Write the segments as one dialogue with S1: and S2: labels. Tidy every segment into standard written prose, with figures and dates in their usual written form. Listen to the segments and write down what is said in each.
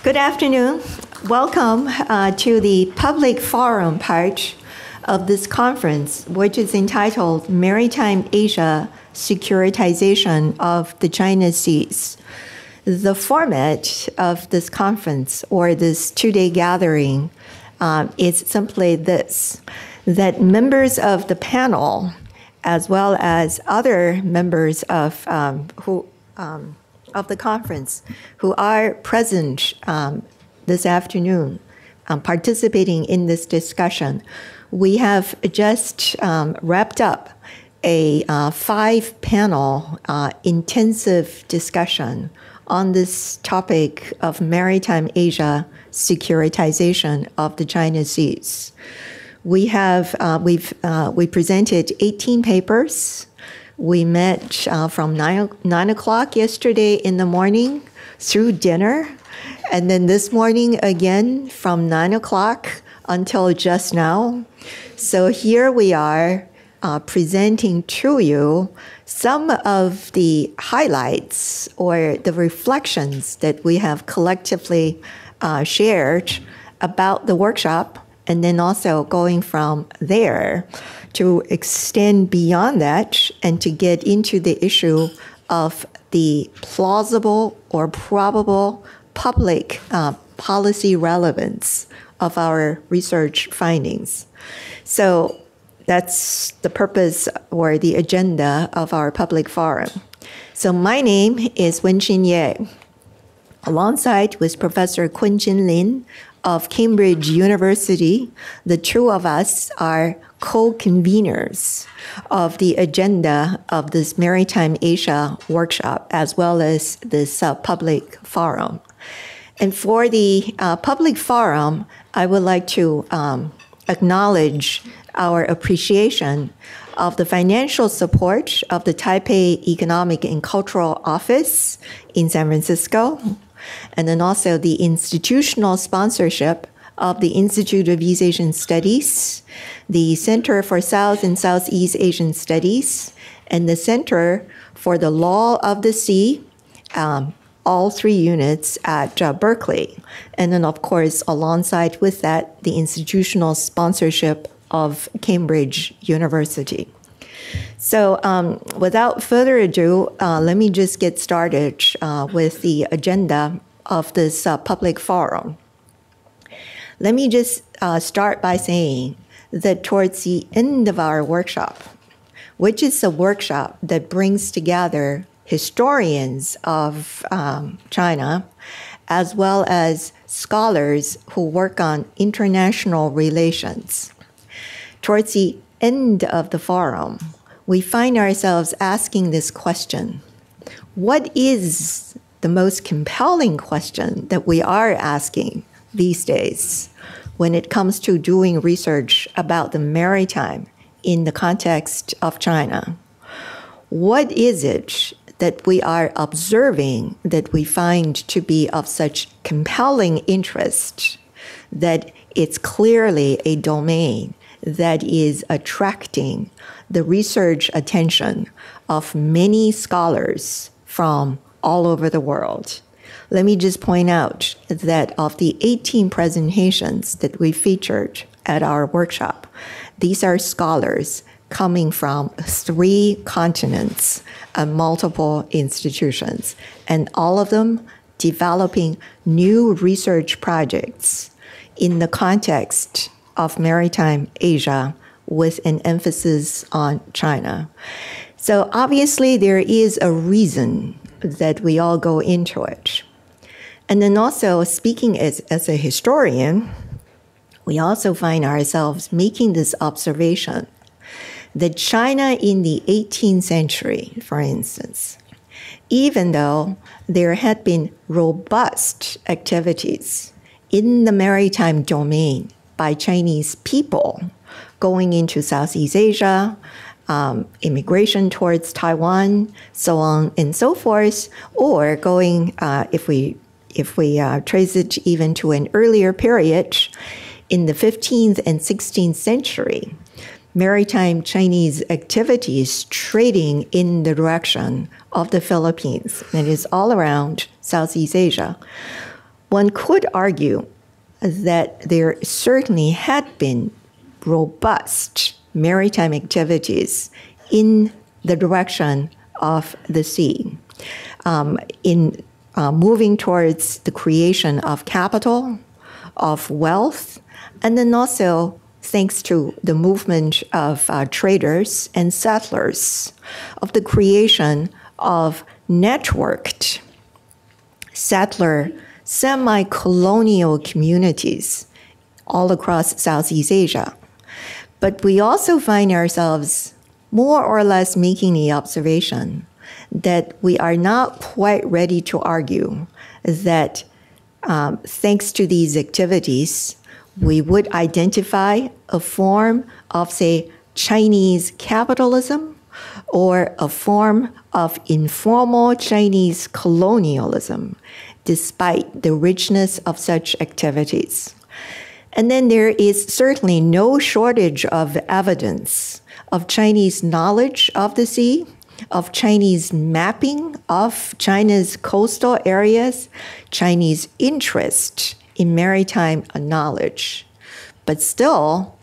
S1: Good afternoon. Welcome to the public forum part of this conference, which is entitled Maritime Asia Securitization of the China Seas. The format of this conference or this two-day gathering is simply this, that members of the panel, as well as other members of the conference who are present this afternoon participating in this discussion, we have just wrapped up a 5-panel intensive discussion on this topic of Maritime Asia securitization of the China Seas. We presented 18 papers. We met from 9 o'clock yesterday in the morning through dinner, and then this morning again from 9 o'clock until just now. So here we are presenting to you some of the highlights or the reflections that we have collectively shared about the workshop, and then also going from there to extend beyond that and to get into the issue of the plausible or probable public policy relevance of our research findings. So that's the purpose or the agenda of our public forum. So my name is Wenxin Ye. Alongside with Professor Kun-Chin Lin of Cambridge University, the two of us are co-conveners of the agenda of this Maritime Asia workshop, as well as this public forum. And for the public forum, I would like to acknowledge our appreciation of the financial support of the Taipei Economic and Cultural Office in San Francisco, and then also the institutional sponsorship of the Institute of East Asian Studies, the Center for South and Southeast Asian Studies, and the Center for the Law of the Sea, all 3 units at Berkeley. And then, of course, alongside with that, the institutional sponsorship of Cambridge University. So without further ado, let me just get started with the agenda of this public forum. Let me just start by saying that towards the end of our workshop, which is a workshop that brings together historians of China, as well as scholars who work on international relations, towards the end of the forum, we find ourselves asking this question: what is the most compelling question that we are asking these days when it comes to doing research about the maritime in the context of China? What is it that we are observing that we find to be of such compelling interest that it's clearly a domain that is attracting the research attention of many scholars from all over the world? Let me just point out that of the 18 presentations that we featured at our workshop, these are scholars coming from 3 continents and multiple institutions, and all of them developing new research projects in the context of Maritime Asia with an emphasis on China. So obviously there is a reason that we all go into it. And then also, speaking as a historian, we also find ourselves making this observation that China in the 18th century, for instance, even though there had been robust activities in the maritime domain by Chinese people going into Southeast Asia, immigration towards Taiwan, so on and so forth, or going, if we trace it even to an earlier period, in the 15th and 16th century, maritime Chinese activities trading in the direction of the Philippines, and it's all around Southeast Asia, one could argue that there certainly had been robust maritime activities in the direction of the sea, in moving towards the creation of capital, of wealth, and then also thanks to the movement of traders and settlers, of the creation of networked settler semi-colonial communities all across Southeast Asia. But we also find ourselves more or less making the observation that we are not quite ready to argue that thanks to these activities, we would identify a form of, say, Chinese capitalism or a form of informal Chinese colonialism, despite the richness of such activities. And then there is certainly no shortage of evidence of Chinese knowledge of the sea, of Chinese mapping of China's coastal areas, Chinese interest in maritime knowledge. But still,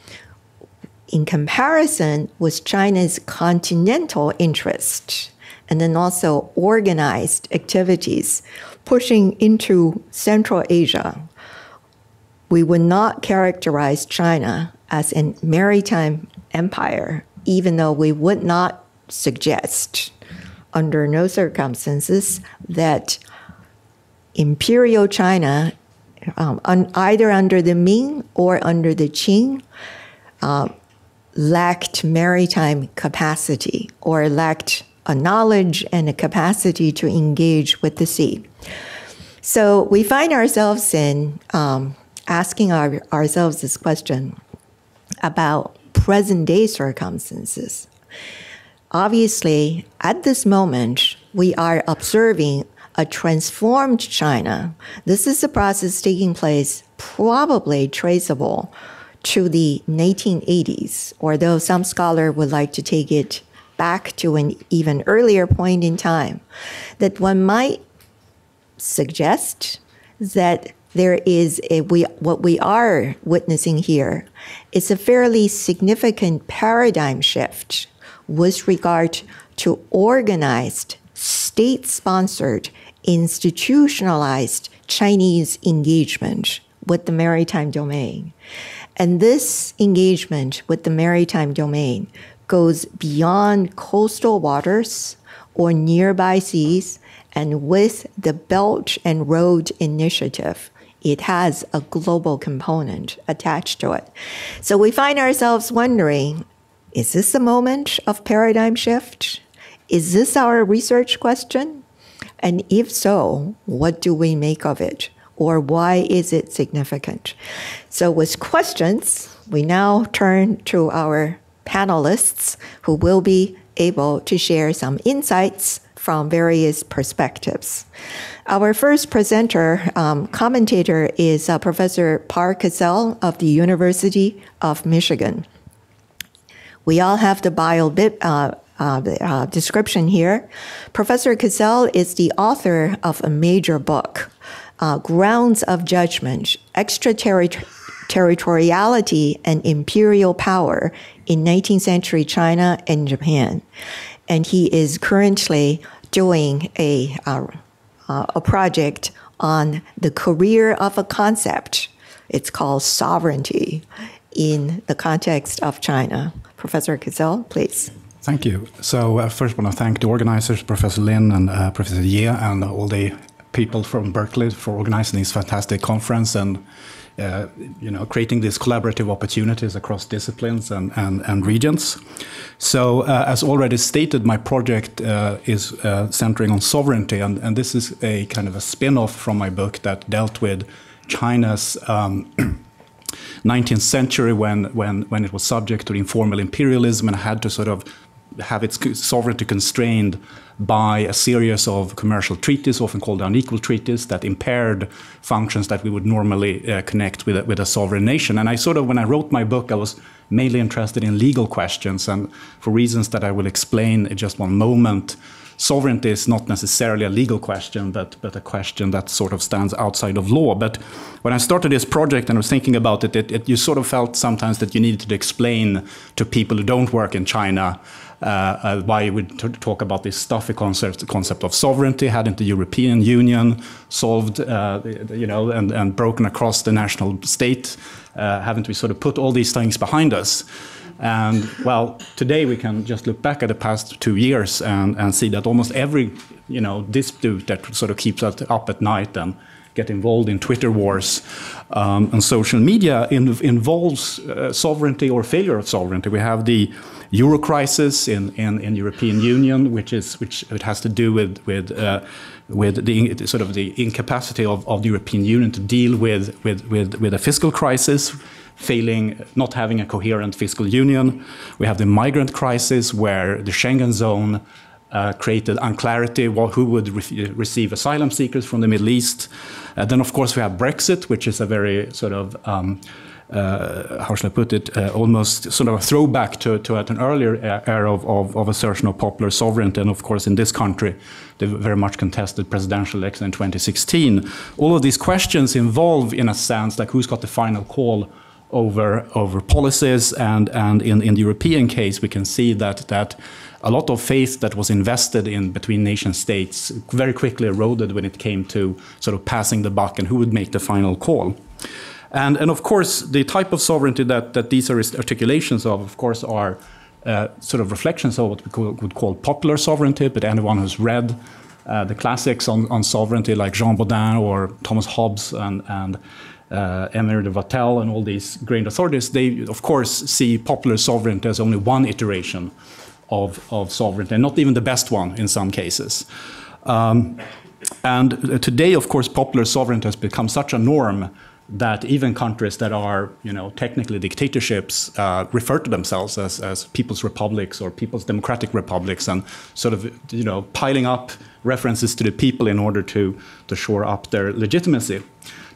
S1: in comparison with China's continental interest, and then also organized activities pushing into Central Asia, we would not characterize China as a maritime empire, even though we would not suggest, under no circumstances, that imperial China, either under the Ming or under the Qing, lacked maritime capacity or lacked a knowledge and a capacity to engage with the sea. So we find ourselves in asking ourselves this question about present-day circumstances. Obviously, at this moment, we are observing a transformed China. This is a process taking place probably traceable to the 1980s, although some scholar would like to take it back to an even earlier point in time, that one might suggest that there is what we are witnessing here is a fairly significant paradigm shift with regard to organized, state-sponsored, institutionalized Chinese engagement with the maritime domain. And this engagement with the maritime domain goes beyond coastal waters or nearby seas, and with the Belt and Road Initiative, it has a global component attached to it. So we find ourselves wondering, is this a moment of paradigm shift? Is this our research question? And if so, what do we make of it? Or why is it significant? So with questions, we now turn to our panelists who will be able to share some insights from various perspectives. Our first presenter, commentator, is Professor Park Cassell of the University of Michigan. We all have the bio description here. Professor Cassell is the author of a major book, Grounds of Judgment, Extraterritoriality and Imperial Power in 19th Century China and Japan. And he is currently doing a project on the career of a concept. It's called sovereignty in the context of China. Professor Cassell, please.
S2: Thank you. So first I want to thank the organizers, Professor Lin and Professor Ye, and all the people from Berkeley for organizing this fantastic conference and creating these collaborative opportunities across disciplines and regions. So as already stated, my project is centering on sovereignty, and this is a kind of a spin-off from my book that dealt with China's 19th century when it was subject to informal imperialism and had to sort of have its sovereignty constrained by a series of commercial treaties, often called unequal treaties, that impaired functions that we would normally connect with a sovereign nation. And I sort of, when I wrote my book, I was mainly interested in legal questions, and for reasons that I will explain in just one moment, sovereignty is not necessarily a legal question, but a question that sort of stands outside of law. But when I started this project and I was thinking about it, you sort of felt sometimes that you needed to explain to people who don't work in China why you would talk about this stuffy concept of sovereignty. Hadn't the European Union solved, and broken across the national state? Haven't we sort of put all these things behind us? And well, today we can just look back at the past 2 years and see that almost every, dispute that sort of keeps us up at night and get involved in Twitter wars and social media involves sovereignty or failure of sovereignty. We have the Euro crisis in European Union, which it has to do with the sort of the incapacity of the European Union to deal with a fiscal crisis, not having a coherent fiscal union. We have the migrant crisis, where the Schengen zone created unclarity who would receive asylum seekers from the Middle East. Then, of course, we have Brexit, which is a very sort of how shall I put it, almost sort of a throwback to an earlier era of assertion of popular sovereignty. And of course, in this country, the very much contested presidential election in 2016. All of these questions involve, in a sense, like who's got the final call over policies. And in the European case, we can see that a lot of faith that was invested in between nation states very quickly eroded when it came to sort of passing the buck and who would make the final call. And of course, the type of sovereignty that these are articulations of course, are sort of reflections of what we would call popular sovereignty. But anyone who's read the classics on sovereignty, like Jean Bodin or Thomas Hobbes and Emery de Vattel and all these great authorities, they, of course, see popular sovereignty as only one iteration of sovereignty, and not even the best one in some cases. And today, of course, popular sovereignty has become such a norm that even countries that are, technically dictatorships refer to themselves as people's republics or people's democratic republics, and sort of, piling up references to the people in order to shore up their legitimacy.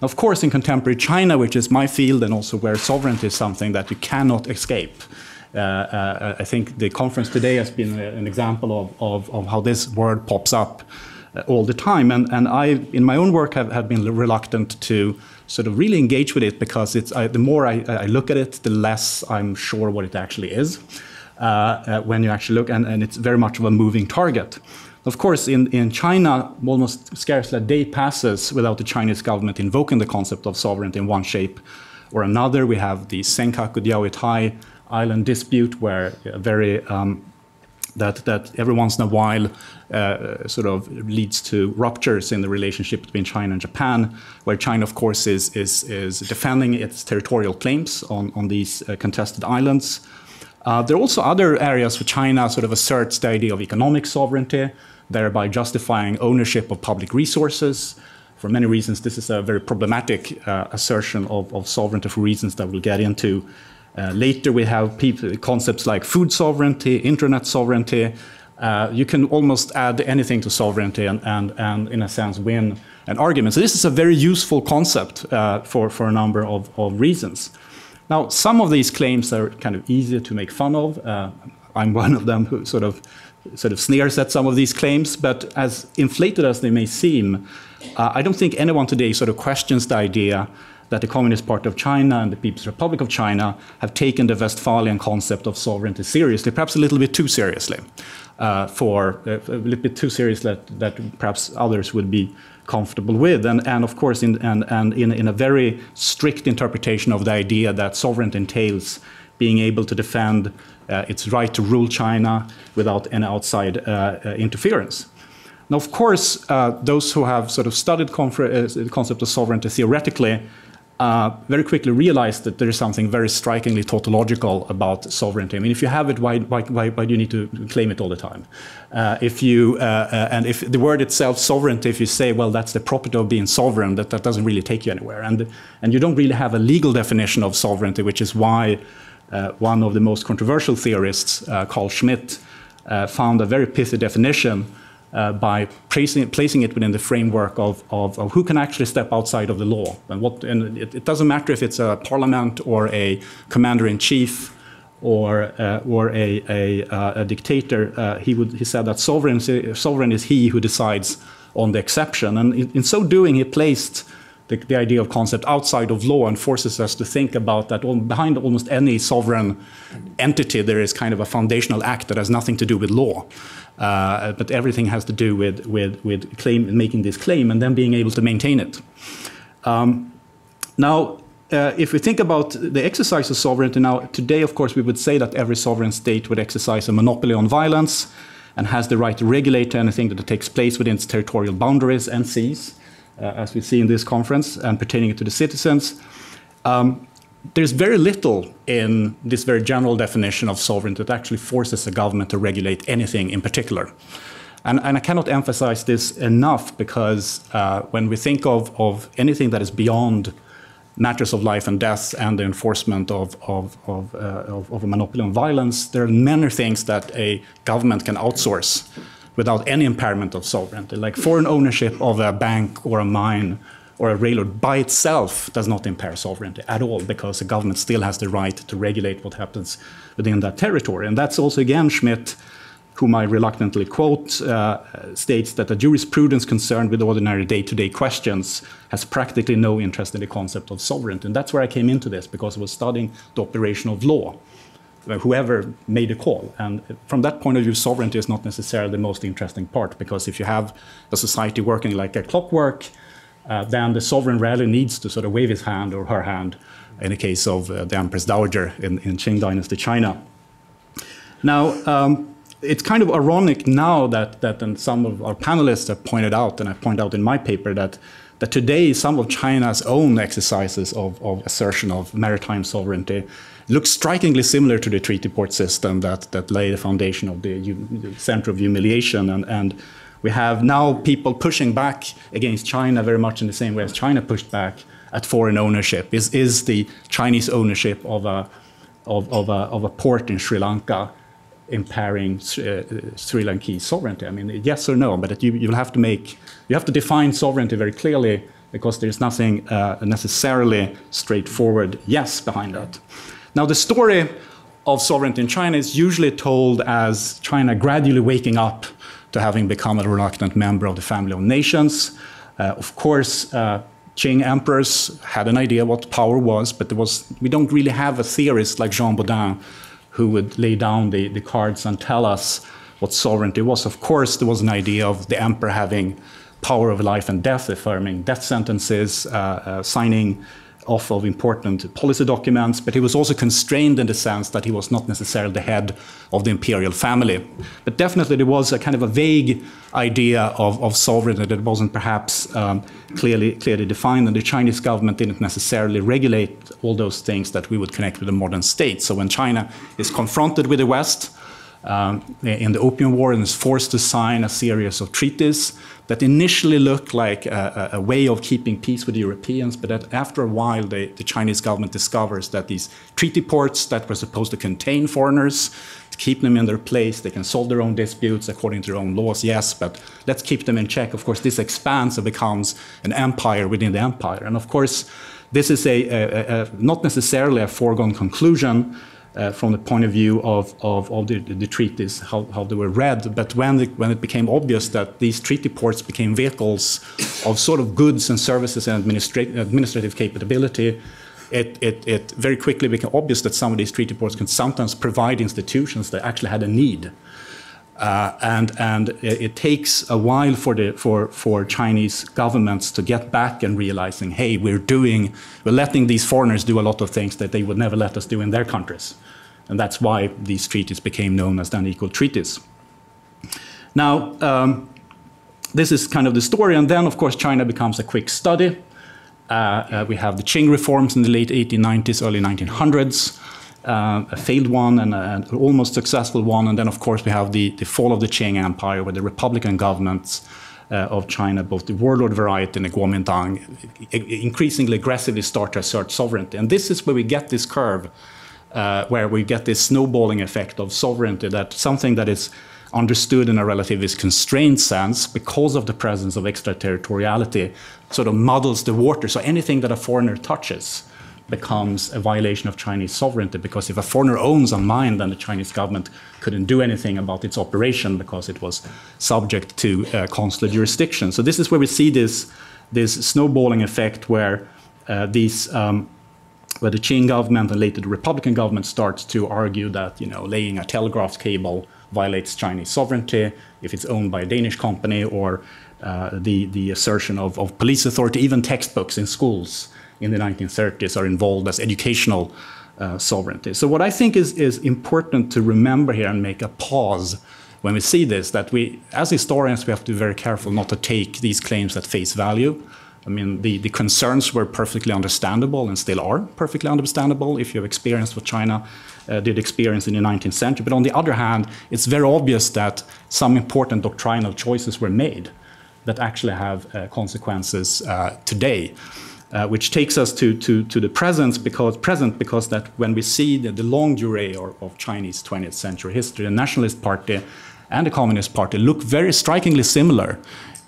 S2: Of course, in contemporary China, which is my field and also where sovereignty is something that you cannot escape, I think the conference today has been an example of how this word pops up all the time. And I, in my own work, have been reluctant to sort of really engage with it, because the more I look at it, the less I'm sure what it actually is when you actually look, and it's very much of a moving target. Of course, in China, almost scarcely a day passes without the Chinese government invoking the concept of sovereignty in one shape or another. We have the Senkaku Diaoitai Island dispute, where that every once in a while sort of leads to ruptures in the relationship between China and Japan, where China, of course, is defending its territorial claims on these contested islands. There are also other areas where China sort of asserts the idea of economic sovereignty, thereby justifying ownership of public resources. For many reasons, this is a very problematic assertion of sovereignty for reasons that we'll get into. Later, we have concepts like food sovereignty, internet sovereignty. You can almost add anything to sovereignty and in a sense, win an argument. So this is a very useful concept for a number of reasons. Now, some of these claims are kind of easier to make fun of. I'm one of them who sort of sneers at some of these claims. But as inflated as they may seem, I don't think anyone today sort of questions the idea that the Communist Party of China and the People's Republic of China have taken the Westphalian concept of sovereignty seriously, perhaps a little bit too seriously, a little bit too serious that perhaps others would be comfortable with. And of course, in a very strict interpretation of the idea that sovereignty entails being able to defend its right to rule China without any outside interference. Now, of course, those who have sort of studied the concept of sovereignty theoretically very quickly realize that there is something very strikingly tautological about sovereignty. I mean, if you have it, why do you need to claim it all the time? And if the word itself, sovereignty, if you say, well, that's the property of being sovereign, that doesn't really take you anywhere. And you don't really have a legal definition of sovereignty, which is why one of the most controversial theorists, Carl Schmitt, found a very pithy definition by placing it within the framework of who can actually step outside of the law. And it doesn't matter if it's a parliament or a commander-in-chief or a dictator, he said that sovereign is he who decides on the exception. And in so doing, he placed the idea of concept outside of law and forces us to think about that behind almost any sovereign entity, there is kind of a foundational act that has nothing to do with law. But everything has to do with making this claim and then being able to maintain it. Now, if we think about the exercise of sovereignty now, today, of course, we would say that every sovereign state would exercise a monopoly on violence and has the right to regulate anything that takes place within its territorial boundaries and seas, as we see in this conference, and pertaining to the citizens. There's very little in this very general definition of sovereignty that actually forces a government to regulate anything in particular. And I cannot emphasize this enough, because when we think of anything that is beyond matters of life and death and the enforcement of a monopoly on violence, there are many things that a government can outsource without any impairment of sovereignty. Like foreign ownership of a bank or a mine or a railroad by itself does not impair sovereignty at all, because the government still has the right to regulate what happens within that territory. And that's also, again, Schmidt, whom I reluctantly quote, states that the jurisprudence concerned with ordinary day-to-day questions has practically no interest in the concept of sovereignty. And that's where I came into this, because I was studying the operation of law, whoever made a call. And from that point of view, sovereignty is not necessarily the most interesting part, because if you have a society working like a clockwork, then the sovereign rarely needs to sort of wave his hand or her hand, in the case of the Empress Dowager in Qing Dynasty China. Now, it's kind of ironic now that and some of our panelists have pointed out, and I point out in my paper, that today some of China's own exercises of assertion of maritime sovereignty look strikingly similar to the treaty port system that lay the foundation of the center of humiliation. And we have now people pushing back against China very much in the same way as China pushed back at foreign ownership. Is the Chinese ownership of a port in Sri Lanka impairing Sri Lankan sovereignty? I mean, yes or no, but you have to define sovereignty very clearly, because there's nothing necessarily straightforward yes behind that. Now, the story of sovereignty in China is usually told as China gradually waking up to having become a reluctant member of the family of nations. Of course, Qing emperors had an idea what power was, but we don't really have a theorist like Jean Baudin who would lay down the cards and tell us what sovereignty was. Of course, there was an idea of the emperor having power over life and death, affirming death sentences, signing off of important policy documents, but he was also constrained in the sense that he was not necessarily the head of the imperial family. But definitely there was a kind of a vague idea of sovereignty that wasn't perhaps clearly defined, and the Chinese government didn't necessarily regulate all those things that we would connect with a modern state. So when China is confronted with the West in the Opium War and is forced to sign a series of treaties that initially looked like a way of keeping peace with the Europeans, but that after a while the Chinese government discovers that these treaty ports that were supposed to contain foreigners, to keep them in their place, they can solve their own disputes according to their own laws, yes, but let's keep them in check. Of course, this expands and becomes an empire within the empire. And of course, this is not necessarily a foregone conclusion from the point of view of the treaties, how they were read. But when it became obvious that these treaty ports became vehicles of sort of goods and services and administrative capability, it very quickly became obvious that some of these treaty ports can sometimes provide institutions that actually had a need. And it takes a while for Chinese governments to get back and realizing, hey, we're letting these foreigners do a lot of things that they would never let us do in their countries. And that's why these treaties became known as the unequal treaties. Now, this is kind of the story. And then, of course, China becomes a quick study. We have the Qing reforms in the late 1890s, early 1900s. A failed one and an almost successful one. And then, of course, we have the fall of the Qing Empire, where the republican governments of China, both the warlord variety and the Kuomintang, increasingly aggressively start to assert sovereignty. And this is where we get this curve, where we get this snowballing effect of sovereignty, that something that is understood in a relatively constrained sense because of the presence of extraterritoriality sort of muddles the water. So anything that a foreigner touches becomes a violation of Chinese sovereignty, because if a foreigner owns a mine, then the Chinese government couldn't do anything about its operation because it was subject to consular jurisdiction. So this is where we see this snowballing effect where where the Qing government and later the Republican government starts to argue that laying a telegraph cable violates Chinese sovereignty if it's owned by a Danish company, or the assertion of police authority. Even textbooks in schools in the 1930s are involved as educational sovereignty. So what I think is important to remember here and make a pause when we see this, that we, as historians, we have to be very careful not to take these claims at face value. I mean, the concerns were perfectly understandable and still are perfectly understandable if you have experienced what China did experience in the 19th century. But on the other hand, it's very obvious that some important doctrinal choices were made that actually have consequences today, which takes us to the present, because that when we see the long durée of Chinese 20th century history, the Nationalist Party and the Communist Party look very strikingly similar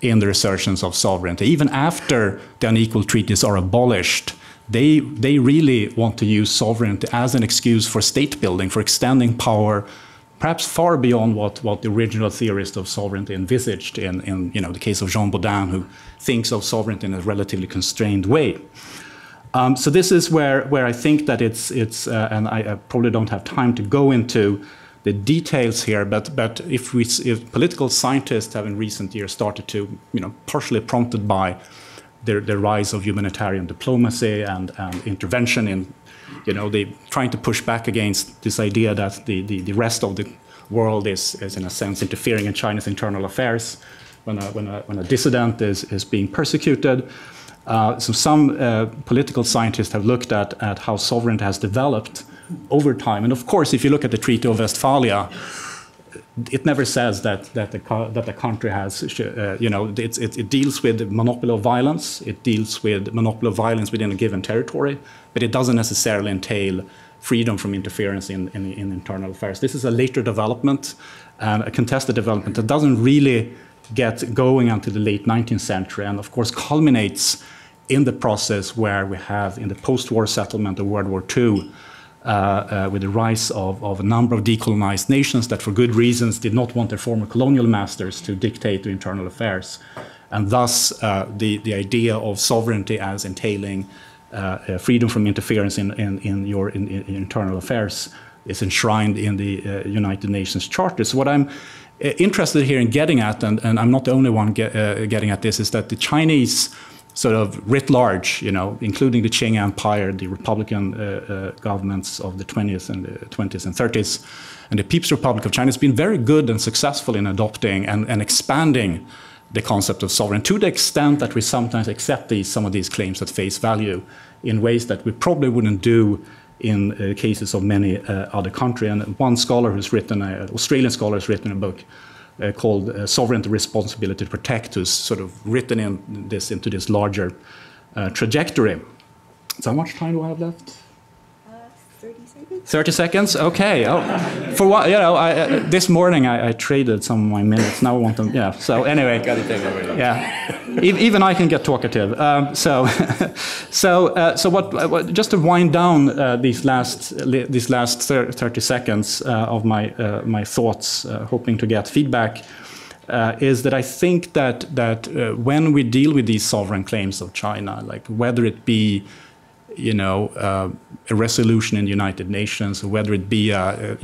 S2: in the resurgence of sovereignty. Even after the unequal treaties are abolished, they really want to use sovereignty as an excuse for state building, for extending power, perhaps far beyond what the original theorist of sovereignty envisaged in the case of Jean Baudin, who thinks of sovereignty in a relatively constrained way. So this is where I think that it's and I probably don't have time to go into the details here, but if political scientists have in recent years started to, partially prompted by the rise of humanitarian diplomacy and intervention in, they trying to push back against this idea that the rest of the world is in a sense interfering in China's internal affairs when a dissident is being persecuted. So some political scientists have looked at how sovereignty has developed over time. And of course, if you look at the Treaty of Westphalia, it never says that the country has, it deals with the monopoly of violence. It deals with monopoly of violence within a given territory, but it doesn't necessarily entail freedom from interference in internal affairs. This is a later development, a contested development that doesn't really get going until the late 19th century, and of course culminates in the process where we have in the post-war settlement of World War II, with the rise of a number of decolonized nations that for good reasons did not want their former colonial masters to dictate their internal affairs. And thus the idea of sovereignty as entailing freedom from interference in your internal affairs is enshrined in the United Nations Charter. So what I'm interested here in getting at, and I'm not the only one getting at this, is that the Chinese sort of writ large, including the Qing Empire, the Republican governments of the 20th and 30s, and the People's Republic of China has been very good and successful in adopting and expanding the concept of sovereignty to the extent that we sometimes accept some of these claims at face value in ways that we probably wouldn't do in cases of many other countries. And one scholar who's written, an Australian scholar has written a book called Sovereignty, Responsibility to Protect, who's sort of written into this larger trajectory. So how much time do I have left?
S1: 30 seconds.
S2: 30 seconds? Okay. Oh, for what, this morning I traded some of my minutes. Now I want them, yeah. So anyway.
S3: Got to take over.
S2: Yeah. Even I can get talkative. So what, just to wind down these last 30 seconds of my thoughts, hoping to get feedback, is that I think that when we deal with these sovereign claims of China, like whether it be a resolution in the United Nations, or whether it be a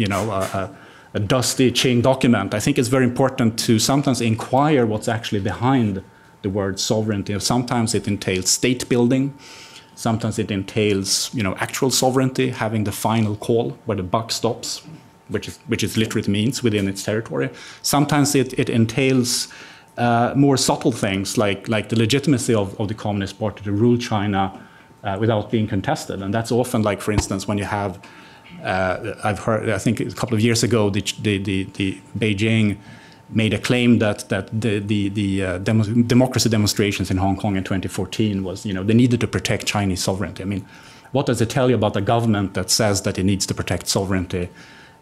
S2: dusty Qing document, I think it's very important to sometimes inquire what's actually behind the word sovereignty. Sometimes it entails state building. Sometimes it entails, actual sovereignty, having the final call where the buck stops, which is literally means within its territory. Sometimes it entails more subtle things like the legitimacy of the Communist Party to rule China without being contested. And that's often, like, for instance, when you have, I've heard, I think a couple of years ago, the Beijing made a claim that the democracy demonstrations in Hong Kong in 2014 was, they needed to protect Chinese sovereignty. I mean, what does it tell you about a government that says that it needs to protect sovereignty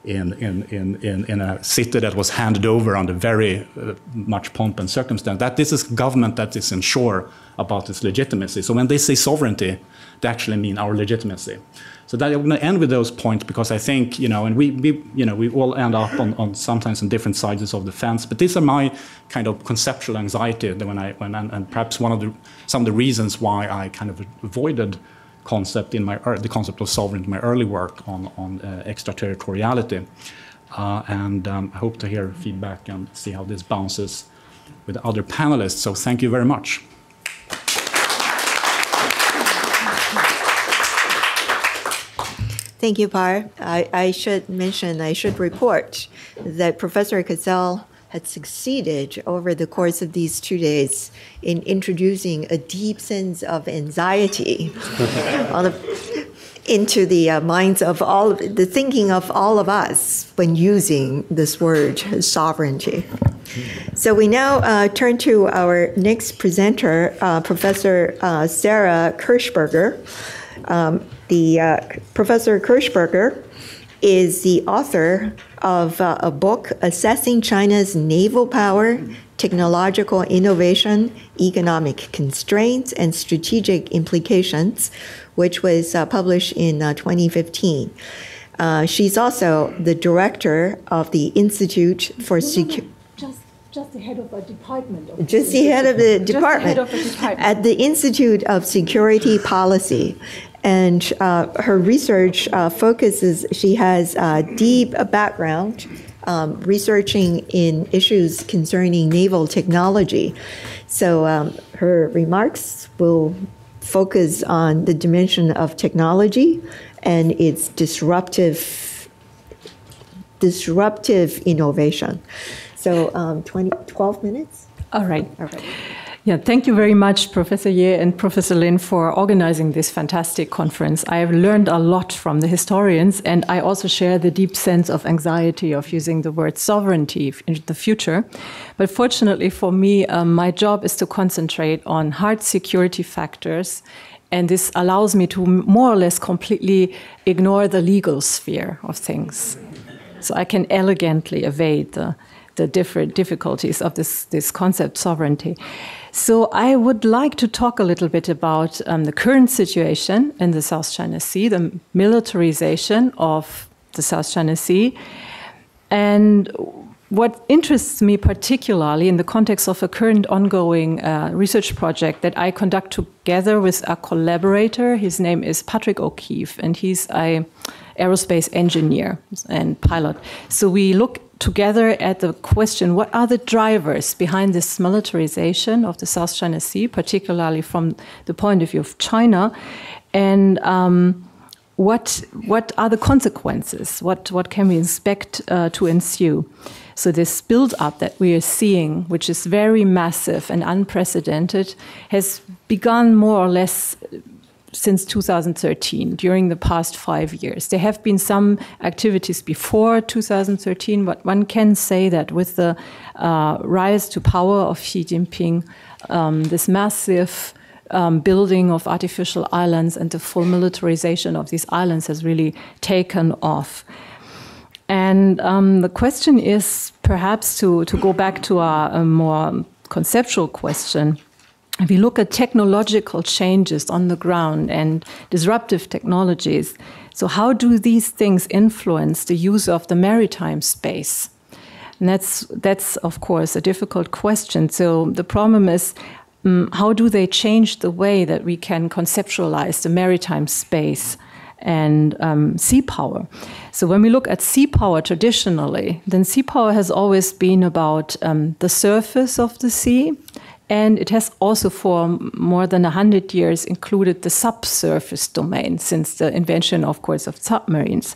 S2: in a city that was handed over under very much pomp and circumstance, that this is government that is unsure about its legitimacy. So when they say sovereignty, they actually mean our legitimacy. So that I'm going to end with those points, because I think, and we all end up on sometimes on different sides of the fence. But these are my kind of conceptual anxiety that and perhaps some of the reasons why I kind of avoided the concept of sovereignty in my early work on extraterritoriality. And I hope to hear feedback and see how this bounces with other panelists. So thank you very much.
S1: Thank you, Par. I should report that Professor Cassell had succeeded over the course of these 2 days in introducing a deep sense of anxiety into the minds of the thinking of all of us when using this word, sovereignty. So we now turn to our next presenter, Professor Sarah Hershberger. Professor Hershberger is the author of a book, Assessing China's Naval Power, Technological Innovation, Economic Constraints, and Strategic Implications, which was published in 2015. She's also the director of the Institute for Security.
S3: Just the head of a department.
S1: Just the head of the department at the Institute of Security Policy. And her research focuses, she has a deep background researching in issues concerning naval technology. So her remarks will focus on the dimension of technology and its disruptive innovation. So 12 minutes?
S3: All right. Yeah, thank you very much, Professor Ye and Professor Lin, for organizing this fantastic conference. I have learned a lot from the historians, and I also share the deep sense of anxiety of using the word sovereignty in the future. But fortunately for me, my job is to concentrate on hard security factors, and this allows me to more or less completely ignore the legal sphere of things. So I can elegantly evade the different difficulties of this concept, sovereignty. So I would like to talk a little bit about the current situation in the South China Sea, the militarization of the South China Sea. And what interests me particularly in the context of a current ongoing research project that I conduct together with a collaborator, his name is Patrick O'Keefe, and he's an aerospace engineer and pilot. So we look together at the question, what are the drivers behind this militarization of the South China Sea, particularly from the point of view of China, and what are the consequences? What can we expect to ensue? So this build-up that we are seeing, which is very massive and unprecedented, has begun more or less since 2013, during the past 5 years. There have been some activities before 2013, but one can say that with the rise to power of Xi Jinping, this massive building of artificial islands and the full militarization of these islands has really taken off. And the question is perhaps to go back to a more conceptual question. If we look at technological changes on the ground and disruptive technologies, so how do these things influence the use of the maritime space? And that's of course a difficult question. So the problem is, how do they change the way that we can conceptualize the maritime space and sea power? So when we look at sea power traditionally, then sea power has always been about the surface of the sea. And it has also for more than 100 years included the subsurface domain since the invention, of course, of submarines.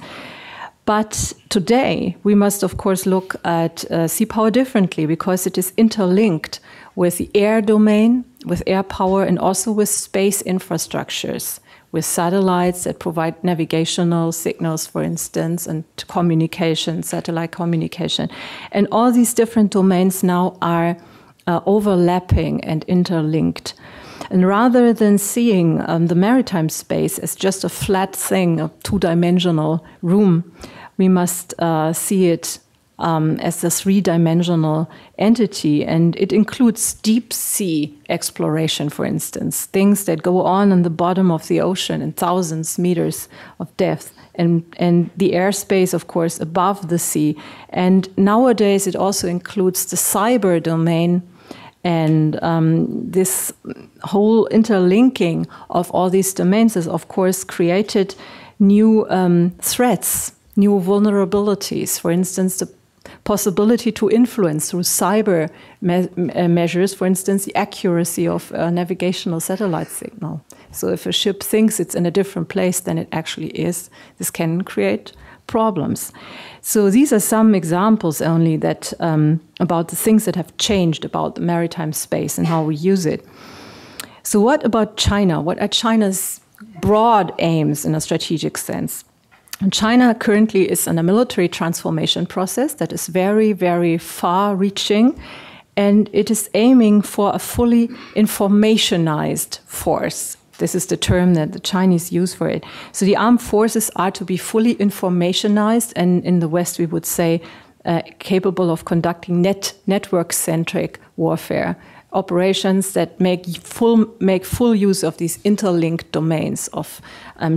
S3: But today we must, of course, look at sea power differently because it is interlinked with the air domain, with air power, and also with space infrastructures, with satellites that provide navigational signals, for instance, and communication, satellite communication. And all these different domains now are overlapping and interlinked. And rather than seeing the maritime space as just a flat thing, a two-dimensional room, we must see it as a three-dimensional entity, and it includes deep sea exploration, for instance, things that go on the bottom of the ocean in thousands of meters of depth, and the airspace, of course, above the sea. And nowadays it also includes the cyber domain, and this whole interlinking of all these domains has, of course, created new threats, new vulnerabilities. For instance, the possibility to influence through cyber measures, for instance, the accuracy of a navigational satellite signal. So if a ship thinks it's in a different place than it actually is, this can create problems. So these are some examples only that about the things that have changed about the maritime space and how we use it. So what about China? What are China's broad aims in a strategic sense? And China currently is in a military transformation process that is very, very far-reaching, and it is aiming for a fully informationized force. This is the term that the Chinese use for it. So the armed forces are to be fully informationized, and in the West we would say capable of conducting network-centric warfare, operations that make full use of these interlinked domains of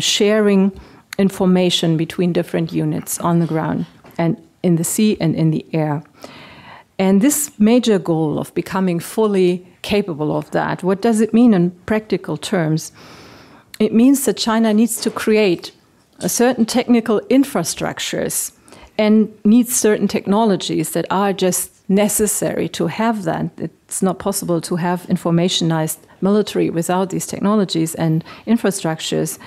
S3: sharing information between different units on the ground and in the sea and in the air. And this major goal of becoming fully capable of that, what does it mean in practical terms? It means that China needs to create a certain technical infrastructures and needs certain technologies that are just necessary to have that. It's not possible to have informationized military without these technologies and infrastructures.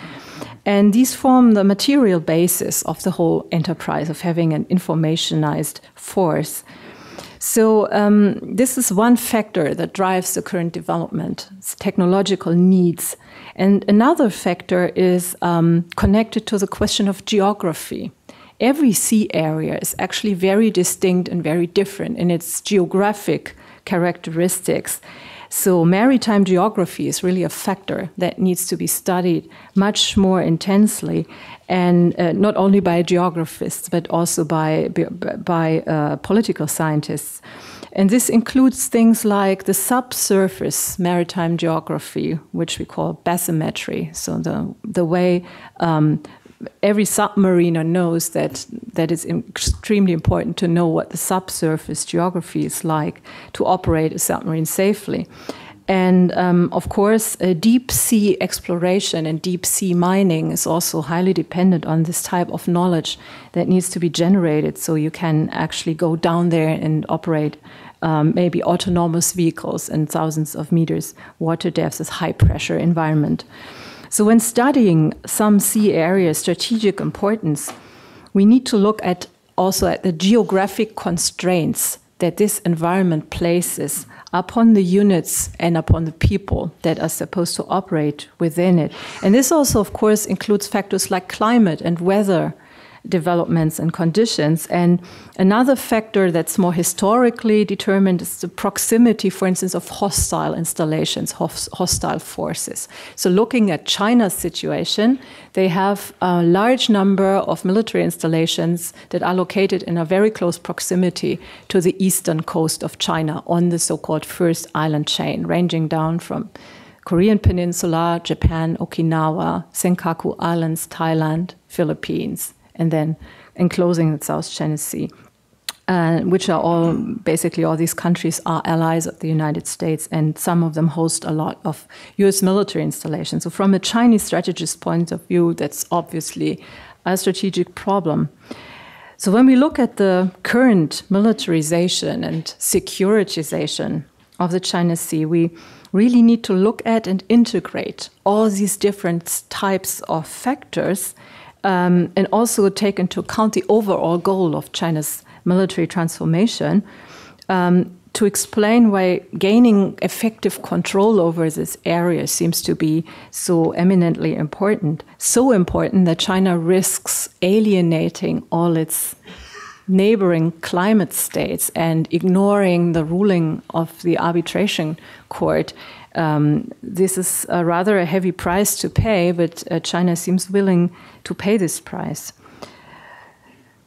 S3: And these form the material basis of the whole enterprise of having an informationized force. So this is one factor that drives the current development, it's technological needs. And another factor is connected to the question of geography. Every sea area is actually very distinct and very different in its geographic characteristics. So maritime geography is really a factor that needs to be studied much more intensely, and not only by geographists, but also by political scientists. And this includes things like the subsurface maritime geography, which we call bathymetry. So the way every submariner knows that it's extremely important to know what the subsurface geography is like to operate a submarine safely. And of course, deep sea exploration and deep sea mining is also highly dependent on this type of knowledge that needs to be generated, so you can actually go down there and operate maybe autonomous vehicles in thousands of meters water depths, this high pressure environment. So when studying some sea areas' strategic importance, we need to look also at the geographic constraints that this environment places upon the units and upon the people that are supposed to operate within it. And this also, of course, includes factors like climate and weather developments and conditions. And another factor that's more historically determined is the proximity, for instance, of hostile installations, hostile forces. So looking at China's situation, they have a large number of military installations that are located in a very close proximity to the eastern coast of China on the so-called first island chain, ranging down from Korean Peninsula, Japan, Okinawa, Senkaku Islands, Thailand, Philippines, and then enclosing the South China Sea, which are all, basically all these countries are allies of the United States, and some of them host a lot of US military installations. So from a Chinese strategist point of view, that's obviously a strategic problem. So when we look at the current militarization and securitization of the China Sea, we really need to look at and integrate all these different types of factors, and also take into account the overall goal of China's military transformation, to explain why gaining effective control over this area seems to be so eminently important. So important that China risks alienating all its neighboring climate states and ignoring the ruling of the arbitration court. This is rather a heavy price to pay, but China seems willing to pay this price.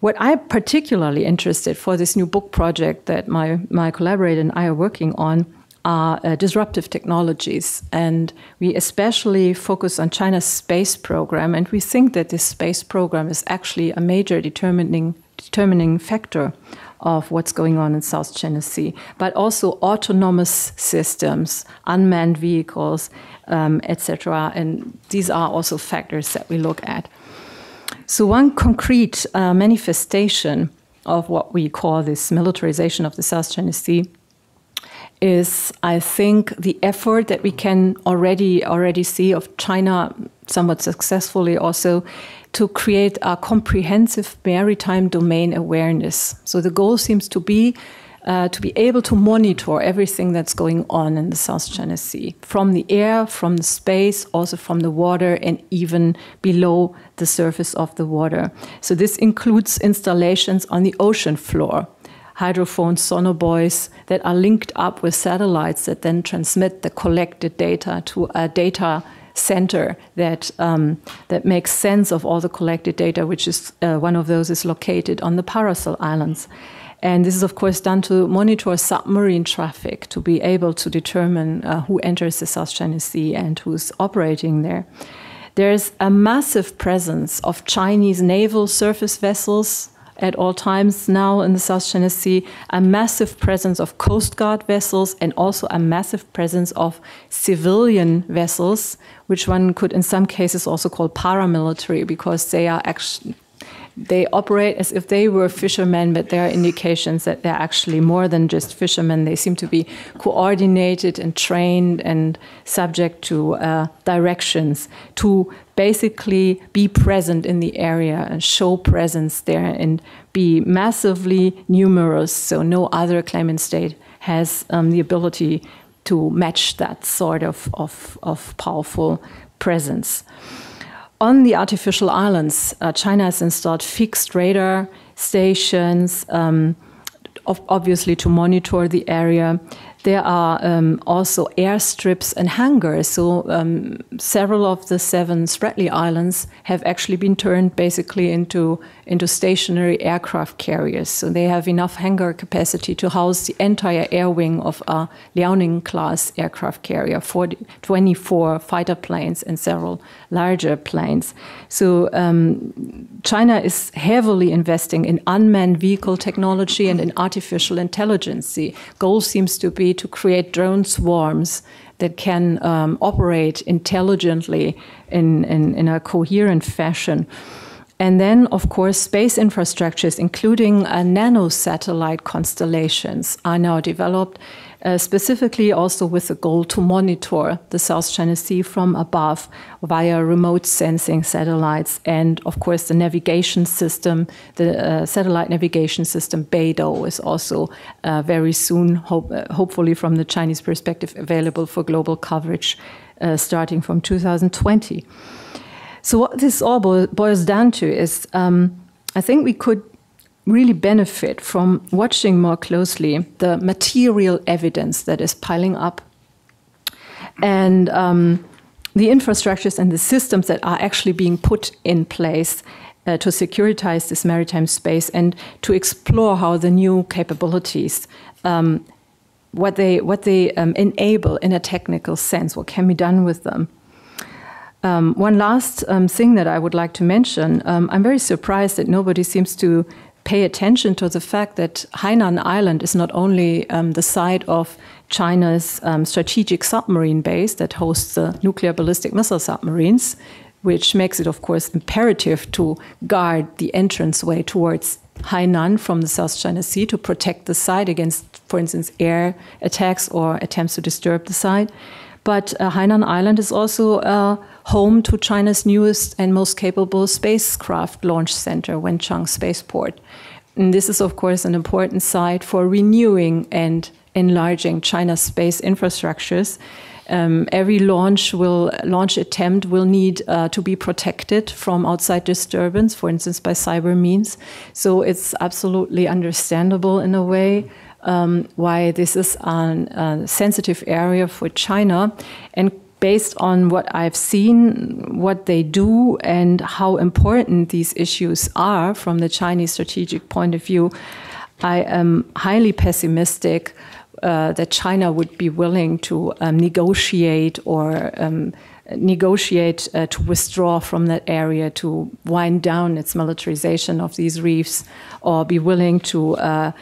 S3: What I'm particularly interested for this new book project that my collaborator and I are working on are disruptive technologies. And we especially focus on China's space program. And we think that this space program is actually a major determining factor of what's going on in South China Sea, but also autonomous systems, unmanned vehicles, etc. And these are also factors that we look at. So one concrete manifestation of what we call this militarization of the South China Sea is, I think, the effort that we can already see of China somewhat successfully also to create a comprehensive maritime domain awareness. So the goal seems to be able to monitor everything that's going on in the South China Sea, from the air, from the space, also from the water, and even below the surface of the water. So this includes installations on the ocean floor, hydrophones, sonobuoys that are linked up with satellites that then transmit the collected data to a data center that makes sense of all the collected data, which is one of those is located on the Paracel Islands. And this is, of course, done to monitor submarine traffic, to be able to determine who enters the South China Sea and who's operating there. There's a massive presence of Chinese naval surface vessels at all times now in the South China Sea, a massive presence of Coast Guard vessels, and also a massive presence of civilian vessels, which one could in some cases also call paramilitary, because they operate as if they were fishermen, but there are indications that they're actually more than just fishermen. They seem to be coordinated and trained and subject to directions to basically be present in the area and show presence there and be massively numerous. So no other claimant state has the ability to match that sort of powerful presence. On the artificial islands, China has installed fixed radar stations, obviously to monitor the area. There are also airstrips and hangars. So several of the 7 Spratly Islands have actually been turned basically into stationary aircraft carriers. So they have enough hangar capacity to house the entire air wing of a Liaoning-class aircraft carrier, 24 fighter planes and several larger planes. So China is heavily investing in unmanned vehicle technology and in artificial intelligence. The goal seems to be to create drone swarms that can operate intelligently in a coherent fashion. And then, of course, space infrastructures, including nano-satellite constellations, are now developed, specifically also with the goal to monitor the South China Sea from above via remote sensing satellites. And, of course, the navigation system, the satellite navigation system, Beidou, is also very soon, hopefully from the Chinese perspective, available for global coverage starting from 2020. So what this all boils down to is, I think we could really benefit from watching more closely the material evidence that is piling up and the infrastructures and the systems that are actually being put in place to securitize this maritime space and to explore how the new capabilities, what they enable in a technical sense, what can be done with them. One last thing that I would like to mention, I'm very surprised that nobody seems to pay attention to the fact that Hainan Island is not only the site of China's strategic submarine base that hosts the nuclear ballistic missile submarines, which makes it, of course, imperative to guard the entranceway towards Hainan from the South China Sea to protect the site against, for instance, air attacks or attempts to disturb the site. But Hainan Island is also home to China's newest and most capable spacecraft launch center, Wenchang Spaceport. And this is, of course, an important site for renewing and enlarging China's space infrastructures. Every launch attempt will need to be protected from outside disturbance, for instance, by cyber means. So it's absolutely understandable in a way why this is a sensitive area for China. And based on what I've seen, what they do, and how important these issues are from the Chinese strategic point of view, I am highly pessimistic that China would be willing to negotiate to withdraw from that area, to wind down its militarization of these reefs, or be willing to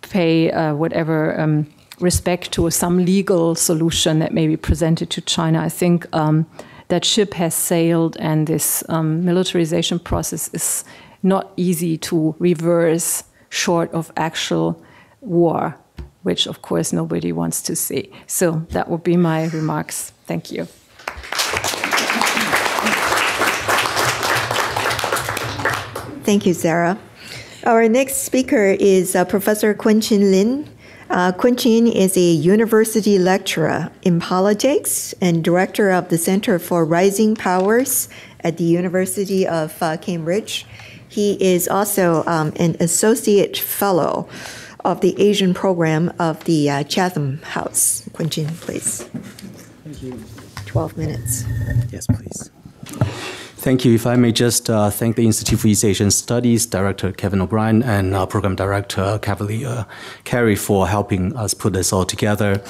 S3: pay whatever respect to some legal solution that may be presented to China. I think that ship has sailed, and this militarization process is not easy to reverse short of actual war, which of course nobody wants to see. So that would be my remarks. Thank you.
S1: Thank you, Sarah. Our next speaker is Professor Kun-Chin Lin. Kun-Chin is a university lecturer in politics and director of the Center for Rising Powers at the University of Cambridge. He is also an associate fellow of the Asian program of the Chatham House. Kun-Chin, please.
S4: Thank you.
S1: 12 minutes.
S4: Yes, please. Thank you. If I may just thank the Institute for East Asian Studies Director Kevin O'Brien and Program Director Carrie for helping us put this all together.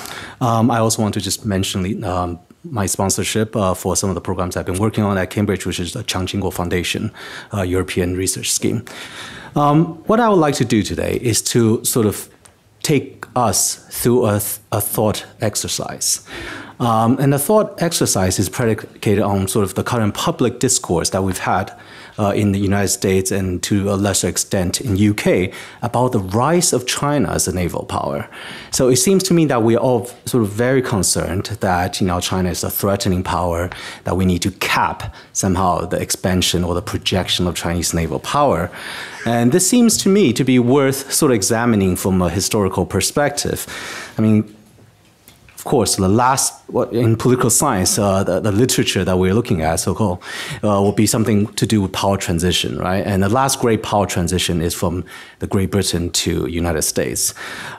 S4: I also want to just mention my sponsorship for some of the programs I've been working on at Cambridge, which is the Chiang Ching-kuo Foundation European Research Scheme. What I would like to do today is to sort of take us through a thought exercise. And the thought exercise is predicated on sort of the current public discourse that we've had in the United States and to a lesser extent in UK about the rise of China as a naval power. So it seems to me that we're all sort of very concerned that China is a threatening power, that we need to cap somehow the expansion or the projection of Chinese naval power. And this seems to me to be worth sort of examining from a historical perspective. I mean, of course, the last, in political science, the literature that we're looking at, so-called, will be something to do with power transition, right? And the last great power transition is from the Great Britain to United States.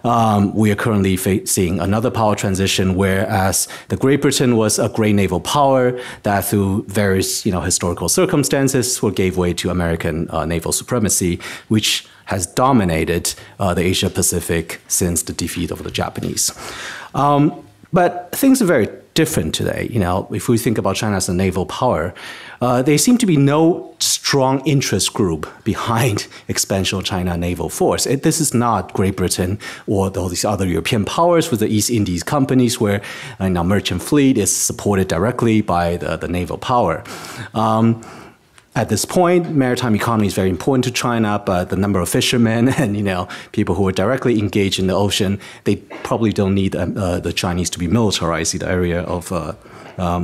S4: We are currently seeing another power transition, whereas the Great Britain was a great naval power that through various, historical circumstances gave way to American naval supremacy, which has dominated the Asia Pacific since the defeat of the Japanese. But things are very different today. If we think about China as a naval power, there seem to be no strong interest group behind expansion of China naval force. This is not Great Britain or all these other European powers with the East Indies companies where merchant fleet is supported directly by the naval power. At this point, maritime economy is very important to China, but the number of fishermen and people who are directly engaged in the ocean, they probably don't need the Chinese to be militarized in the area of